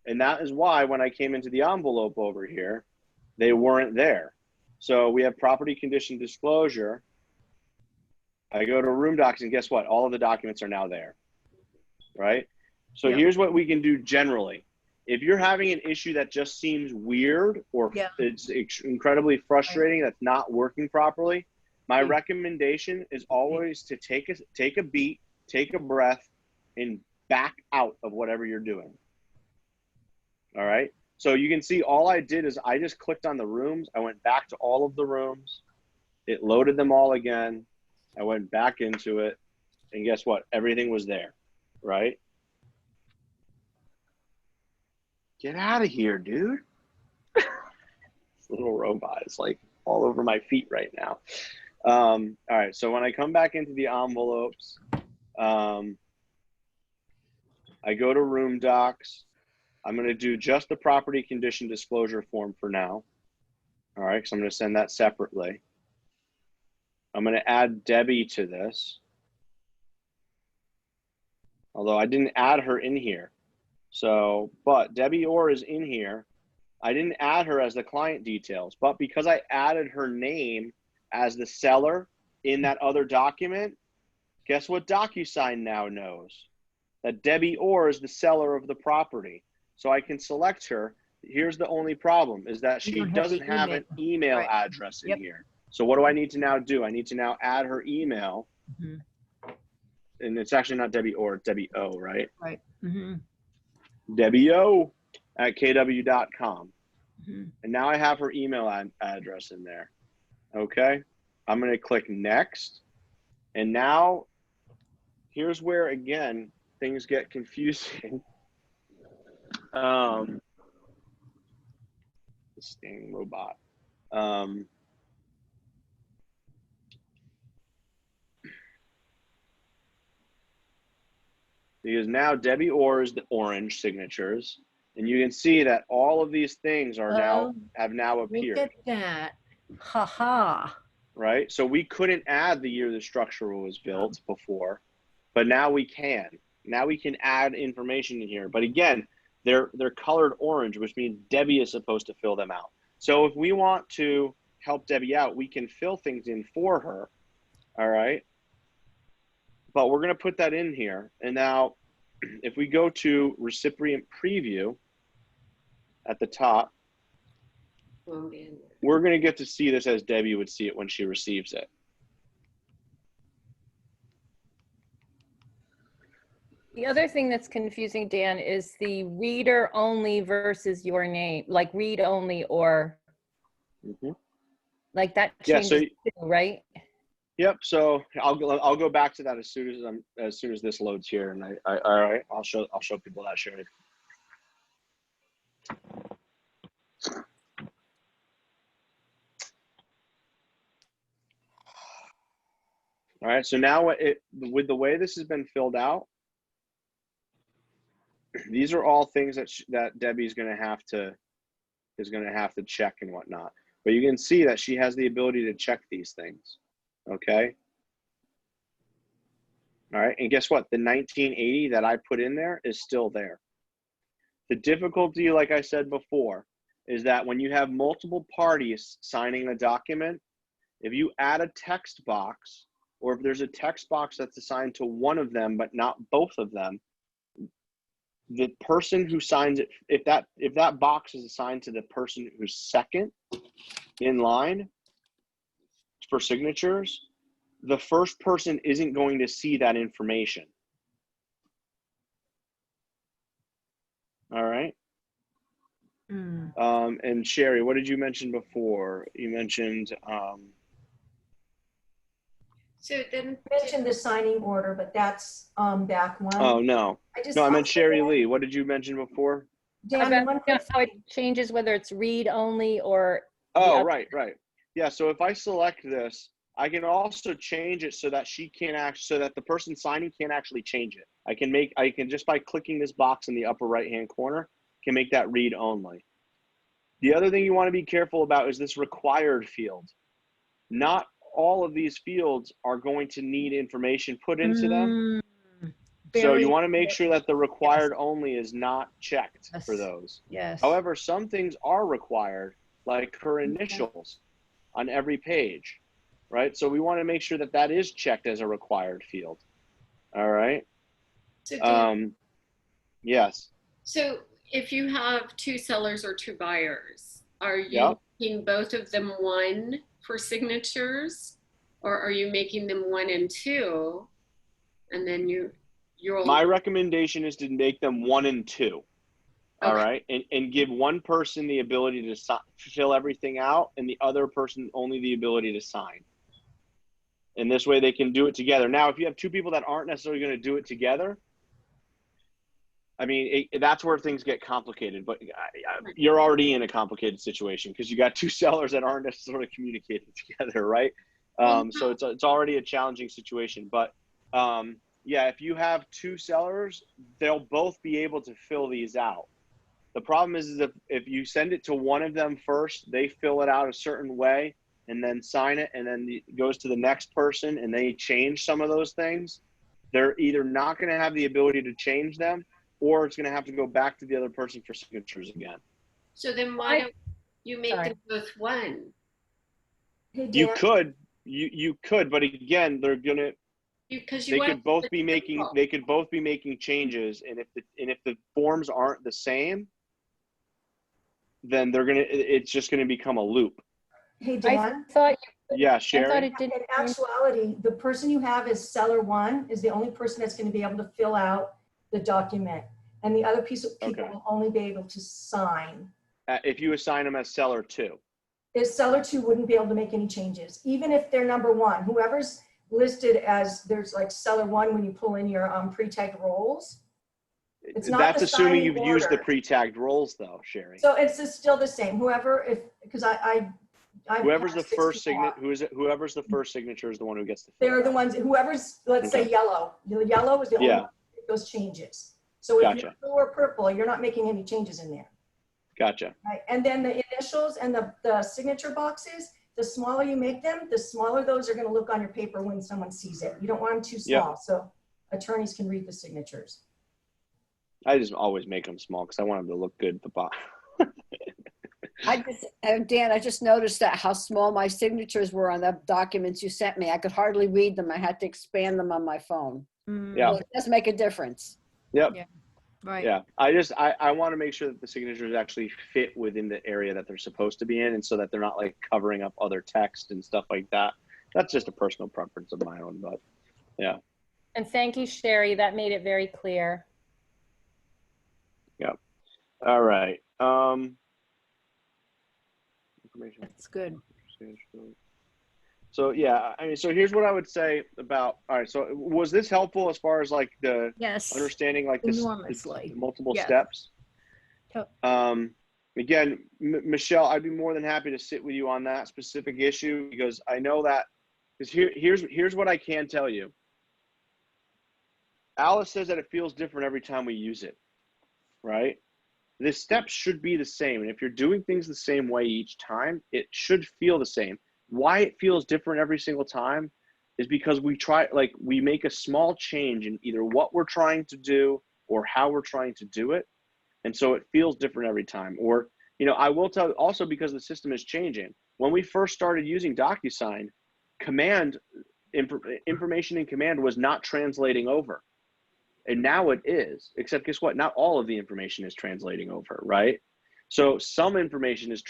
And that is why when I came into the envelope over here, they weren't there. So we have property condition disclosure. I go to room docs and guess what? All of the documents are now there, right? So here's what we can do generally. If you're having an issue that just seems weird or it's incredibly frustrating, that's not working properly, my recommendation is always to take a beat, take a breath, and back out of whatever you're doing. All right. So you can see all I did is I just clicked on the rooms. I went back to all of the rooms. It loaded them all again. I went back into it. And guess what? Everything was there. Right. Get out of here, dude. This little robot is like all over my feet right now. All right. So when I come back into the envelopes, I go to room docs. I'm going to do just the property condition disclosure form for now. All right. So I'm going to send that separately. I'm going to add Debbie to this. Although I didn't add her in here. So, but Debbie Orr is in here. I didn't add her as the client details, but because I added her name as the seller in that other document, guess what Docusign now knows? That Debbie Orr is the seller of the property. So I can select her. Here's the only problem is that she doesn't have an email address in here. So what do I need to now do? I need to now add her email. And it's actually not Debbie Orr, it's Debbie O, right? Right. Debbie O at kw.com. And now I have her email address in there. Okay. I'm going to click next. And now here's where, again, things get confusing. This dang robot. Because now Debbie Orr is the orange signatures, and you can see that all of these things are have now appeared. Look at that. Ha ha. Right? So we couldn't add the year the structure was built before, but now we can. Now we can add information in here. But again, they're colored orange, which means Debbie is supposed to fill them out. So if we want to help Debbie out, we can fill things in for her. All right. But we're going to put that in here. And now if we go to recipient preview at the top, we're going to get to see this as Debbie would see it when she receives it. The other thing that's confusing, Dan, is the reader only versus your name, like read only or like that changes too, right? Yep. So I'll go back to that as soon as this loads here, and all right, I'll show people that, Sherry. All right. So now with the way this has been filled out, these are all things that Debbie's going to have to check and whatnot. But you can see that she has the ability to check these things. Okay. All right. And guess what? The 1980 that I put in there is still there. The difficulty, like I said before, is that when you have multiple parties signing a document, if you add a text box, or if there's a text box that's assigned to one of them, but not both of them, the person who signs it, if that box is assigned to the person who's second in line for signatures, the first person isn't going to see that information. All right. And Sherry, what did you mention before? You mentioned so then You mentioned the signing order, but that's back one. oh no. I meant Sherry Lee. What did you mention before? Dan, one quick How it changes whether it's read only or right. Yeah, so if I select this, I can also change it so that so that the person signing can't actually change it. I can just by clicking this box in the upper right hand corner, can make that read only. The other thing you want to be careful about is this required field. Not all of these fields are going to need information put into them. So you want to make sure that the required only is not checked for those. Yes. However, some things are required, like her initials on every page, right? So we want to make sure that that is checked as a required field. All right. So yes. So if you have two sellers or two buyers, are you making both of them one for signatures, or are you making them 1 and 2, and then My recommendation is to make them 1 and 2. All right, and give one person the ability to fill everything out, and the other person only the ability to sign. And this way they can do it together. Now, if you have two people that aren't necessarily going to do it together, I mean, that's where things get complicated. But you're already in a complicated situation because you got two sellers that aren't necessarily communicating together, right? So it's already a challenging situation. But yeah, if you have two sellers, they'll both be able to fill these out. The problem is if you send it to one of them first, they fill it out a certain way and then sign it, and then it goes to the next person and they change some of those things. They're either not going to have the ability to change them, or it's going to have to go back to the other person for signatures again. So then why don't you make them both 1? Hey, you could, but again, they're going to, they could both be making changes, and if the forms aren't the same, then it's just going to become a loop. Hey, Dan. Yeah, Sherry. I thought it didn't. In actuality, the person you have as seller 1 is the only person that's going to be able to fill out the document, and the other piece of people will only be able to sign. If you assign them as seller 2. If seller 2 wouldn't be able to make any changes, even if they're number 1. Whoever's listed as, there's like seller 1 when you pull in your pre-tagged roles. It's not That's assuming you've order. used the pre-tagged roles, though, Sherry. So it's still the same. Whoever, whoever's the first signature is the one who gets the. They're the ones. Whoever's, let's say yellow. The yellow is the only one that makes those changes. So if you're blue or purple, you're not making any changes in there. Gotcha. Right. And then the initials and the signature boxes, the smaller you make them, the smaller those are going to look on your paper when someone sees it. You don't want them too small, so attorneys can read the signatures. I just always make them small because I want them to look good at the bottom. Dan, I just noticed that how small my signatures were on the documents you sent me. I could hardly read them. I had to expand them on my phone. Yeah. So it does make a difference. Yep. Yeah. Right. Yeah. I want to make sure that the signatures actually fit within the area that they're supposed to be in, and so that they're not like covering up other text and stuff like that. That's just a personal preference of my own, but yeah. And thank you, Sherry. That made it very clear. Yeah. All right. That's good. So yeah, I mean, so here's what I would say about, all right, so was this helpful as far as like the Yes. understanding like this Enormously. the multiple Yes. steps? To- Again, Michelle, I'd be more than happy to sit with you on that specific issue, because I know that, because here's what I can tell you. Alice says that it feels different every time we use it, right? The steps should be the same. And if you're doing things the same way each time, it should feel the same. Why it feels different every single time is because we make a small change in either what we're trying to do or how we're trying to do it. And so it feels different every time. Or, you know, I will tell you also, because the system is changing. When we first started using Docusign, information in command was not translating over. And now it is, except guess what? Not all of the information is translating over, right? So some information is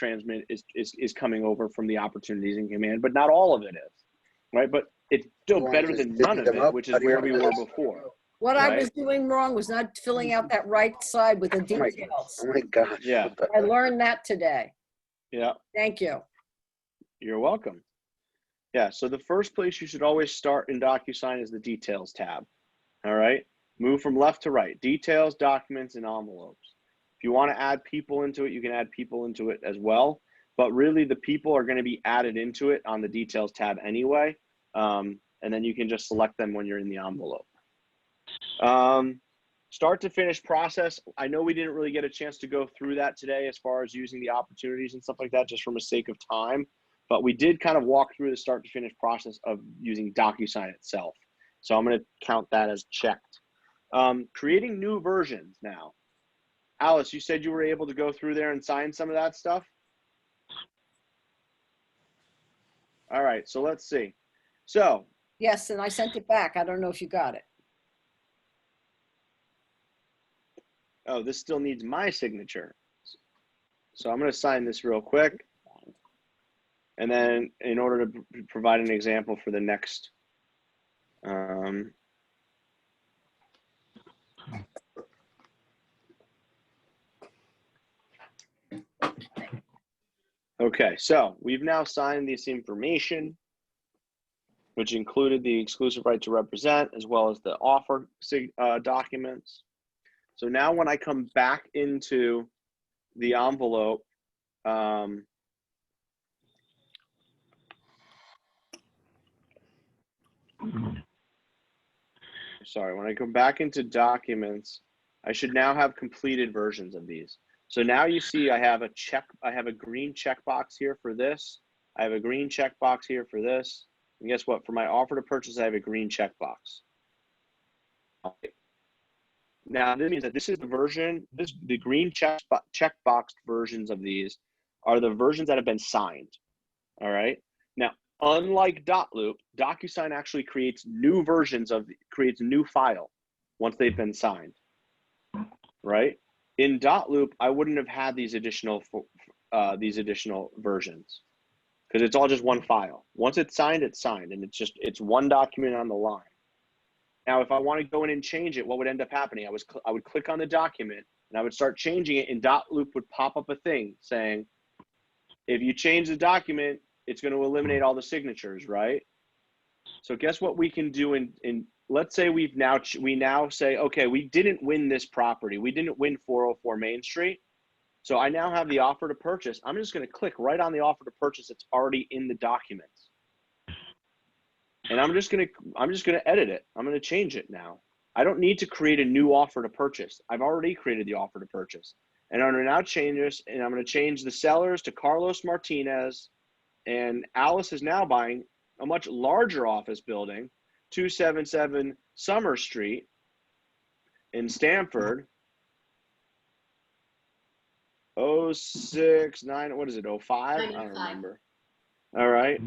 coming over from the opportunities in command, but not all of it is, right? But it's still better than none of it, which is where we were before. What Right. I was doing wrong was not filling out that right side with the details. Oh my gosh. Yeah. I learned that today. Yeah, Thank you. you're welcome. Yeah, so the first place you should always start in Docusign is the Details tab, all right? Move from left to right, Details, Documents, and Envelopes. If you want to add people into it, you can add people into it as well. But really, the people are going to be added into it on the Details tab anyway. And then you can just select them when you're in the envelope. Start to finish process. I know we didn't really get a chance to go through that today as far as using the opportunities and stuff like that, just from a sake of time. But we did kind of walk through the start to finish process of using Docusign itself. So I'm going to count that as checked. Creating new versions now. Alice, you said you were able to go through there and sign some of that stuff? All right, so let's see. So. Yes, and I sent it back. I don't know if you got it. Oh, this still needs my signature. So I'm going to sign this real quick. And then in order to provide an example for the next, okay, so we've now signed this information, which included the exclusive right to represent, as well as the offer documents. So now when I come back into the envelope, sorry, when I go back into documents, I should now have completed versions of these. So now you see I have a green checkbox here for this. I have a green checkbox here for this. And guess what? For my offer to purchase, I have a green checkbox. Now this means that this is the version, the green checkboxed versions of these are the versions that have been signed. All right. Now, unlike Dotloop, Docusign actually creates new versions creates a new file once they've been signed. Right? In Dotloop, I wouldn't have had these additional versions because it's all just one file. Once it's signed, and it's one document on the line. Now, if I want to go in and change it, what would end up happening? I would click on the document and I would start changing it, and Dotloop would pop up a thing saying, if you change the document, it's going to eliminate all the signatures, right? So guess what we can do in let's say we now say, okay, we didn't win this property. We didn't win 404 Main Street. So I now have the offer to purchase. I'm just going to click right on the offer to purchase. It's already in the documents. And I'm just going to edit it. I'm going to change it now. I don't need to create a new offer to purchase. I've already created the offer to purchase. And I'm going to now change this, and I'm going to change the sellers to Carlos Martinez. And Alice is now buying a much larger office building, 277 Summer Street in Stamford. 069, what is it, 05? I don't 95. remember. All right.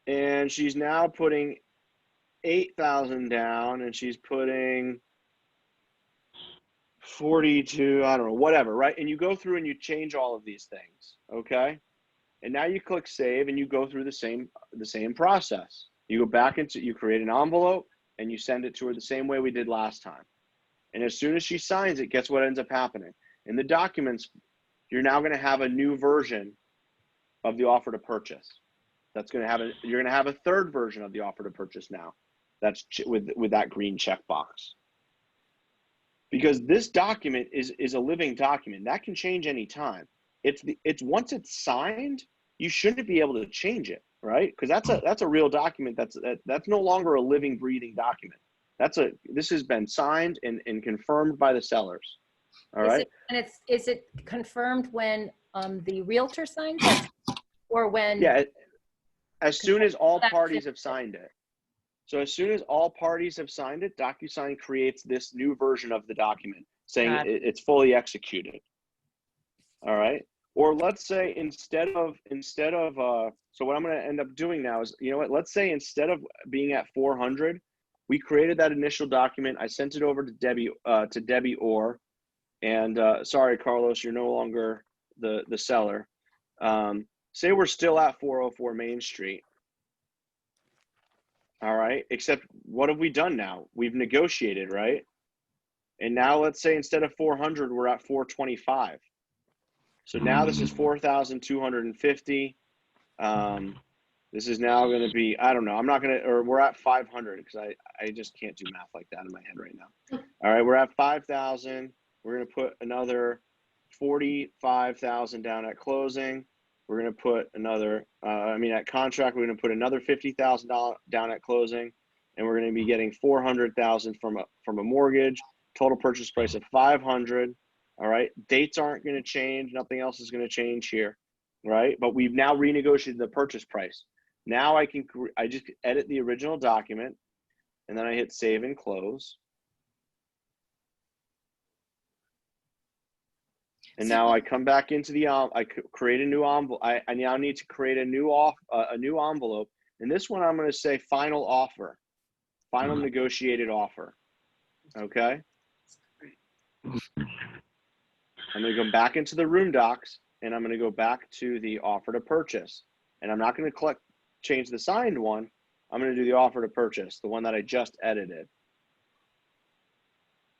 And she's now putting 8,000 down, and she's putting 42, I don't know, whatever, right? And you go through and you change all of these things, okay? And now you click save and you go through the same process. You go back into, you create an envelope and you send it to her the same way we did last time. And as soon as she signs it, guess what ends up happening? In the documents, you're now going to have a new version of the offer to purchase. That's going to have you're going to have a third version of the offer to purchase now. That's with that green checkbox. Because this document is a living document that can change anytime. It's once it's signed, you shouldn't be able to change it, right? Because that's a real document. That's no longer a living, breathing document. This has been signed and confirmed by the sellers. All right. Is it confirmed when the realtor signs it, or when? Yeah, as soon as all parties have signed it. So as soon as all parties have signed it, Docusign creates this new version of the document saying it's fully executed. All right. Or let's say instead of so what I'm going to end up doing now is, you know what, let's say instead of being at 400, we created that initial document. I sent it over to Debbie Orr, and sorry, Carlos, you're no longer the seller. Say we're still at 404 Main Street. All right, except what have we done now? We've negotiated, right? And now let's say instead of 400, we're at 425. So now this is 4,250. This is now going to be, I don't know, I'm not going to, or we're at 500 because I just can't do math like that in my head right now. All right, we're at 5,000. We're going to put another 45,000 down at closing. We're going to put another, at contract, we're going to put another $50,000 down at closing, and we're going to be getting 400,000 from a mortgage. Total purchase price of 500. All right, dates aren't going to change. Nothing else is going to change here, right? But we've now renegotiated the purchase price. Now I just edit the original document, and then I hit save and close. And now I come back into the I create a new envelope. I now need to create a new envelope. And this one I'm going to say final offer, final negotiated offer. Okay. I'm going to go back into the room docs, and I'm going to go back to the offer to purchase. And I'm not going to change the signed one. I'm going to do the offer to purchase, the one that I just edited.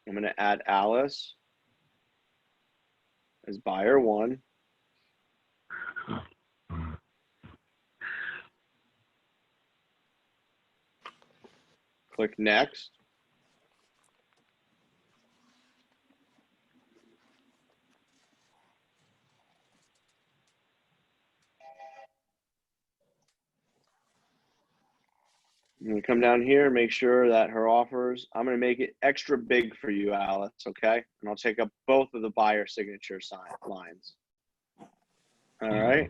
I'm going to add Alice as buyer one. Click next. I'm going to come down here, make sure that her offers, I'm going to make it extra big for you, Alice, okay? And I'll take up both of the buyer signature lines. All right.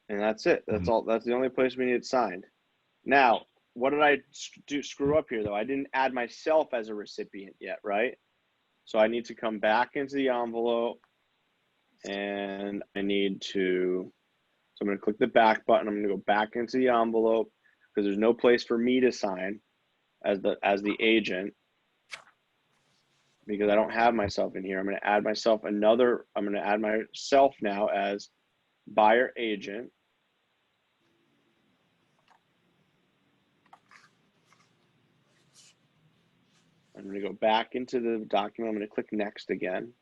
And that's it. That's all. That's the only place we need it signed. Now, what did I screw up here, though? I didn't add myself as a recipient yet, right? So I need to come back into the envelope, and I need to, so I'm going to click the back button. I'm going to go back into the envelope, because there's no place for me to sign as the agent, because I don't have myself in here. I'm going to add myself I'm going to add myself now as buyer agent. I'm going to go back into the document. I'm going to click next again.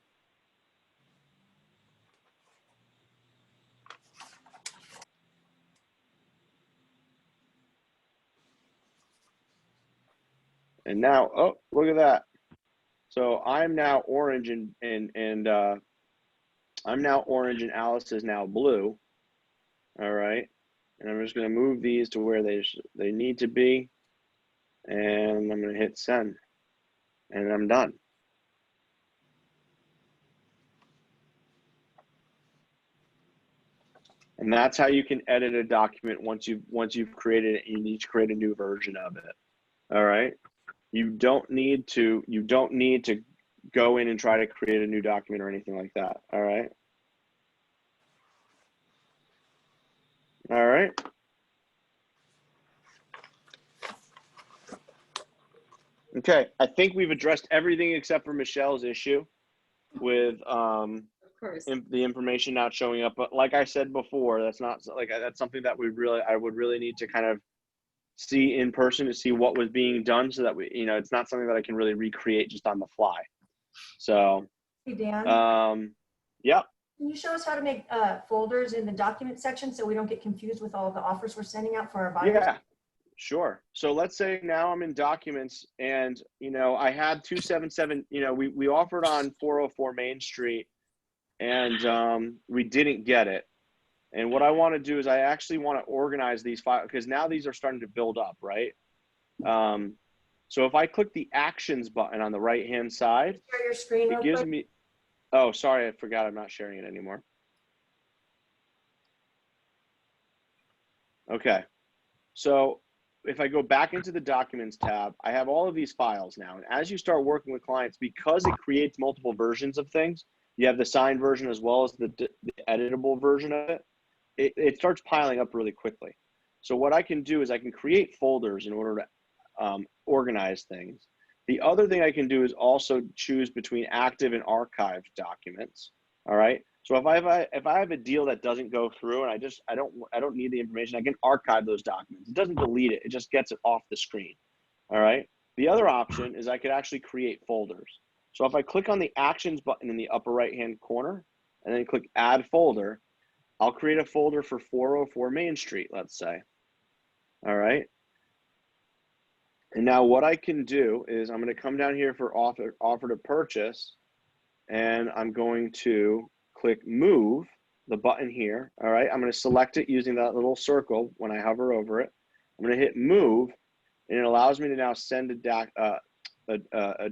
And now, oh, look at that. So I'm now orange and I'm now orange and Alice is now blue. All right. And I'm just going to move these to where they need to be. And I'm going to hit send. And I'm done. And that's how you can edit a document once you've created it. You need to create a new version of it. All right. You don't need to go in and try to create a new document or anything like that. All right. All right. Okay, I think we've addressed everything except for Michelle's issue with Of course. the information not showing up. But like I said before, that's not like that's something that I would really need to kind of see in person to see what was being done, so that we, you know, it's not something that I can really recreate just on the fly. So, Hey, Dan, yeah. can you show us how to make folders in the document section so we don't get confused with all the offers we're sending out for our buyers? Yeah, sure. So let's say now I'm in documents and, you know, I had 277, you know, we offered on 404 Main Street and we didn't get it. And what I want to do is I actually want to organize these files because now these are starting to build up, right? So if I click the actions button on the right-hand side, Share your screen real it gives quick. me, oh, sorry, I forgot I'm not sharing it anymore. Okay. So if I go back into the documents tab, I have all of these files now. And as you start working with clients, because it creates multiple versions of things, you have the signed version as well as the editable version of it, it starts piling up really quickly. So what I can do is I can create folders in order to organize things. The other thing I can do is also choose between active and archived documents. All right. So if I have a deal that doesn't go through and I don't need the information, I can archive those documents. It doesn't delete it. It just gets it off the screen. All right. The other option is I could actually create folders. So if I click on the actions button in the upper right-hand corner and then click add folder, I'll create a folder for 404 Main Street, let's say. All right. And now what I can do is I'm going to come down here for offer to purchase, and I'm going to click move, the button here. All right. I'm going to select it using that little circle when I hover over it. I'm going to hit move, and it allows me to now send a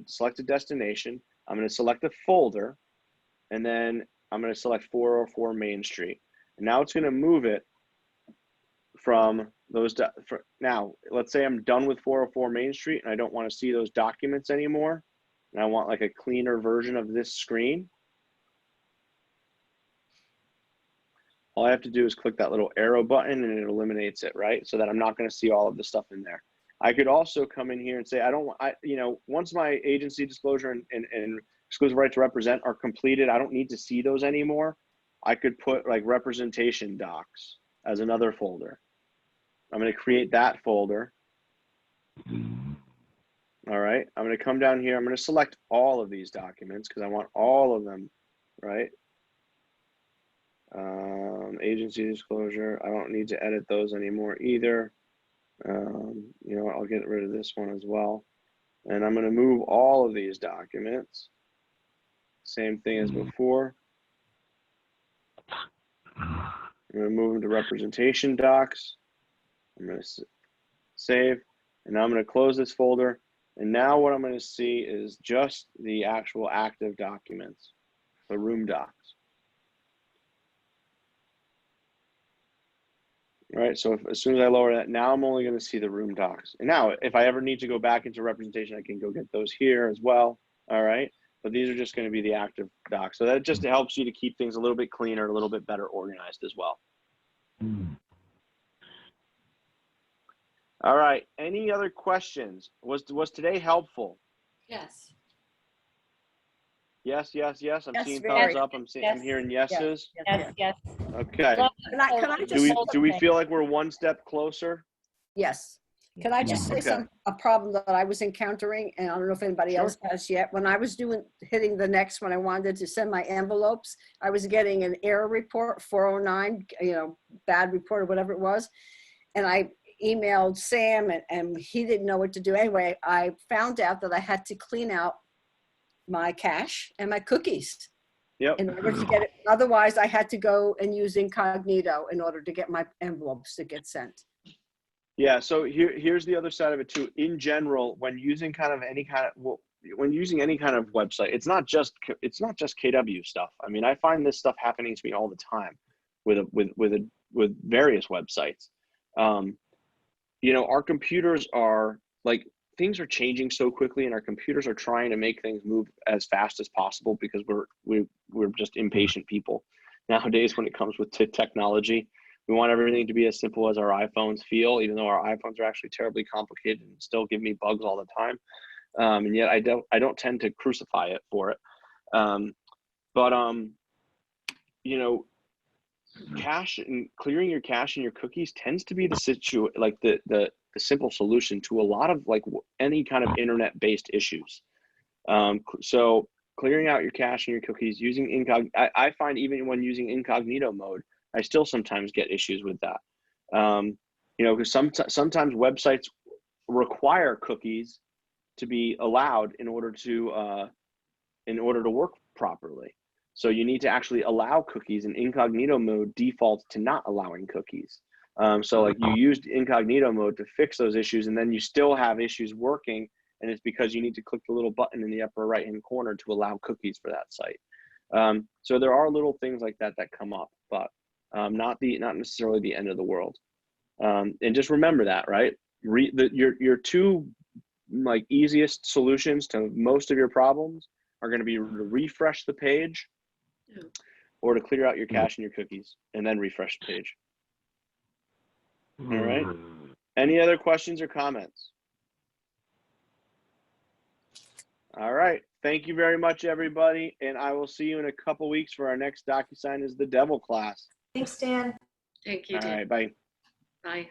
selected destination. I'm going to select a folder, and then I'm going to select 404 Main Street. And now it's going to move it from those. Now, let's say I'm done with 404 Main Street and I don't want to see those documents anymore. And I want like a cleaner version of this screen. All I have to do is click that little arrow button and it eliminates it, right? So that I'm not going to see all of the stuff in there. I could also come in here and say, you know, once my agency disclosure and exclusive right to represent are completed, I don't need to see those anymore. I could put like representation docs as another folder. I'm going to create that folder. All right. I'm going to come down here. I'm going to select all of these documents because I want all of them, right? Agency disclosure. I don't need to edit those anymore either. You know, I'll get rid of this one as well. And I'm going to move all of these documents. Same thing as before. I'm going to move them to representation docs. I'm going to save, and now I'm going to close this folder. And now what I'm going to see is just the actual active documents, the room docs. All right, so as soon as I lower that, now I'm only going to see the room docs. And now if I ever need to go back into representation, I can go get those here as well. All right, but these are just going to be the active docs. So that just helps you to keep things a little bit cleaner, a little bit better organized as well. All right, any other questions? Was today helpful? Yes. Yes, yes, yes. I'm Yes, seeing very. thumbs up. I'm hearing yeses. Yes, yes. Okay. Love Can I that. just Do we feel like we're one step closer? Yes. Can I just say a problem that I was encountering, and I don't know if anybody else has yet. When I was hitting the next when I wanted to send my envelopes, I was getting an error report, 409, you know, bad report or whatever it was. And I emailed Sam and he didn't know what to do. Anyway, I found out that I had to clean out my cache and my cookies. Yep. In order to get it. Otherwise, I had to go and use incognito in order to get my envelopes to get sent. Yeah, so here's the other side of it too. In general, when using any kind of website, it's not just KW stuff. I mean, I find this stuff happening to me all the time with various websites. You know, our computers are like things are changing so quickly, and our computers are trying to make things move as fast as possible because we're just impatient people nowadays when it comes with technology. We want everything to be as simple as our iPhones feel, even though our iPhones are actually terribly complicated and still give me bugs all the time. And yet I don't tend to crucify it for it. You know, cache and clearing your cache and your cookies tends to be the simple solution to a lot of like any kind of internet-based issues. So clearing out your cache and your cookies using incognito, I find even when using incognito mode, I still sometimes get issues with that. You know, because sometimes websites require cookies to be allowed in order to work properly. So you need to actually allow cookies, and incognito mode defaults to not allowing cookies. So like you used incognito mode to fix those issues, and then you still have issues working, and it's because you need to click the little button in the upper right hand corner to allow cookies for that site. So there are little things like that that come up, but not necessarily the end of the world. And just remember that, right? Your two like easiest solutions to most of your problems are going to be to refresh the page or to clear out your cache and your cookies and then refresh the page. All right. Any other questions or comments? All right. Thank you very much, everybody. And I will see you in a couple weeks for our next Docusign is the Devil class. Thanks, Dan. Thank you, All Dan. right. Bye. Bye.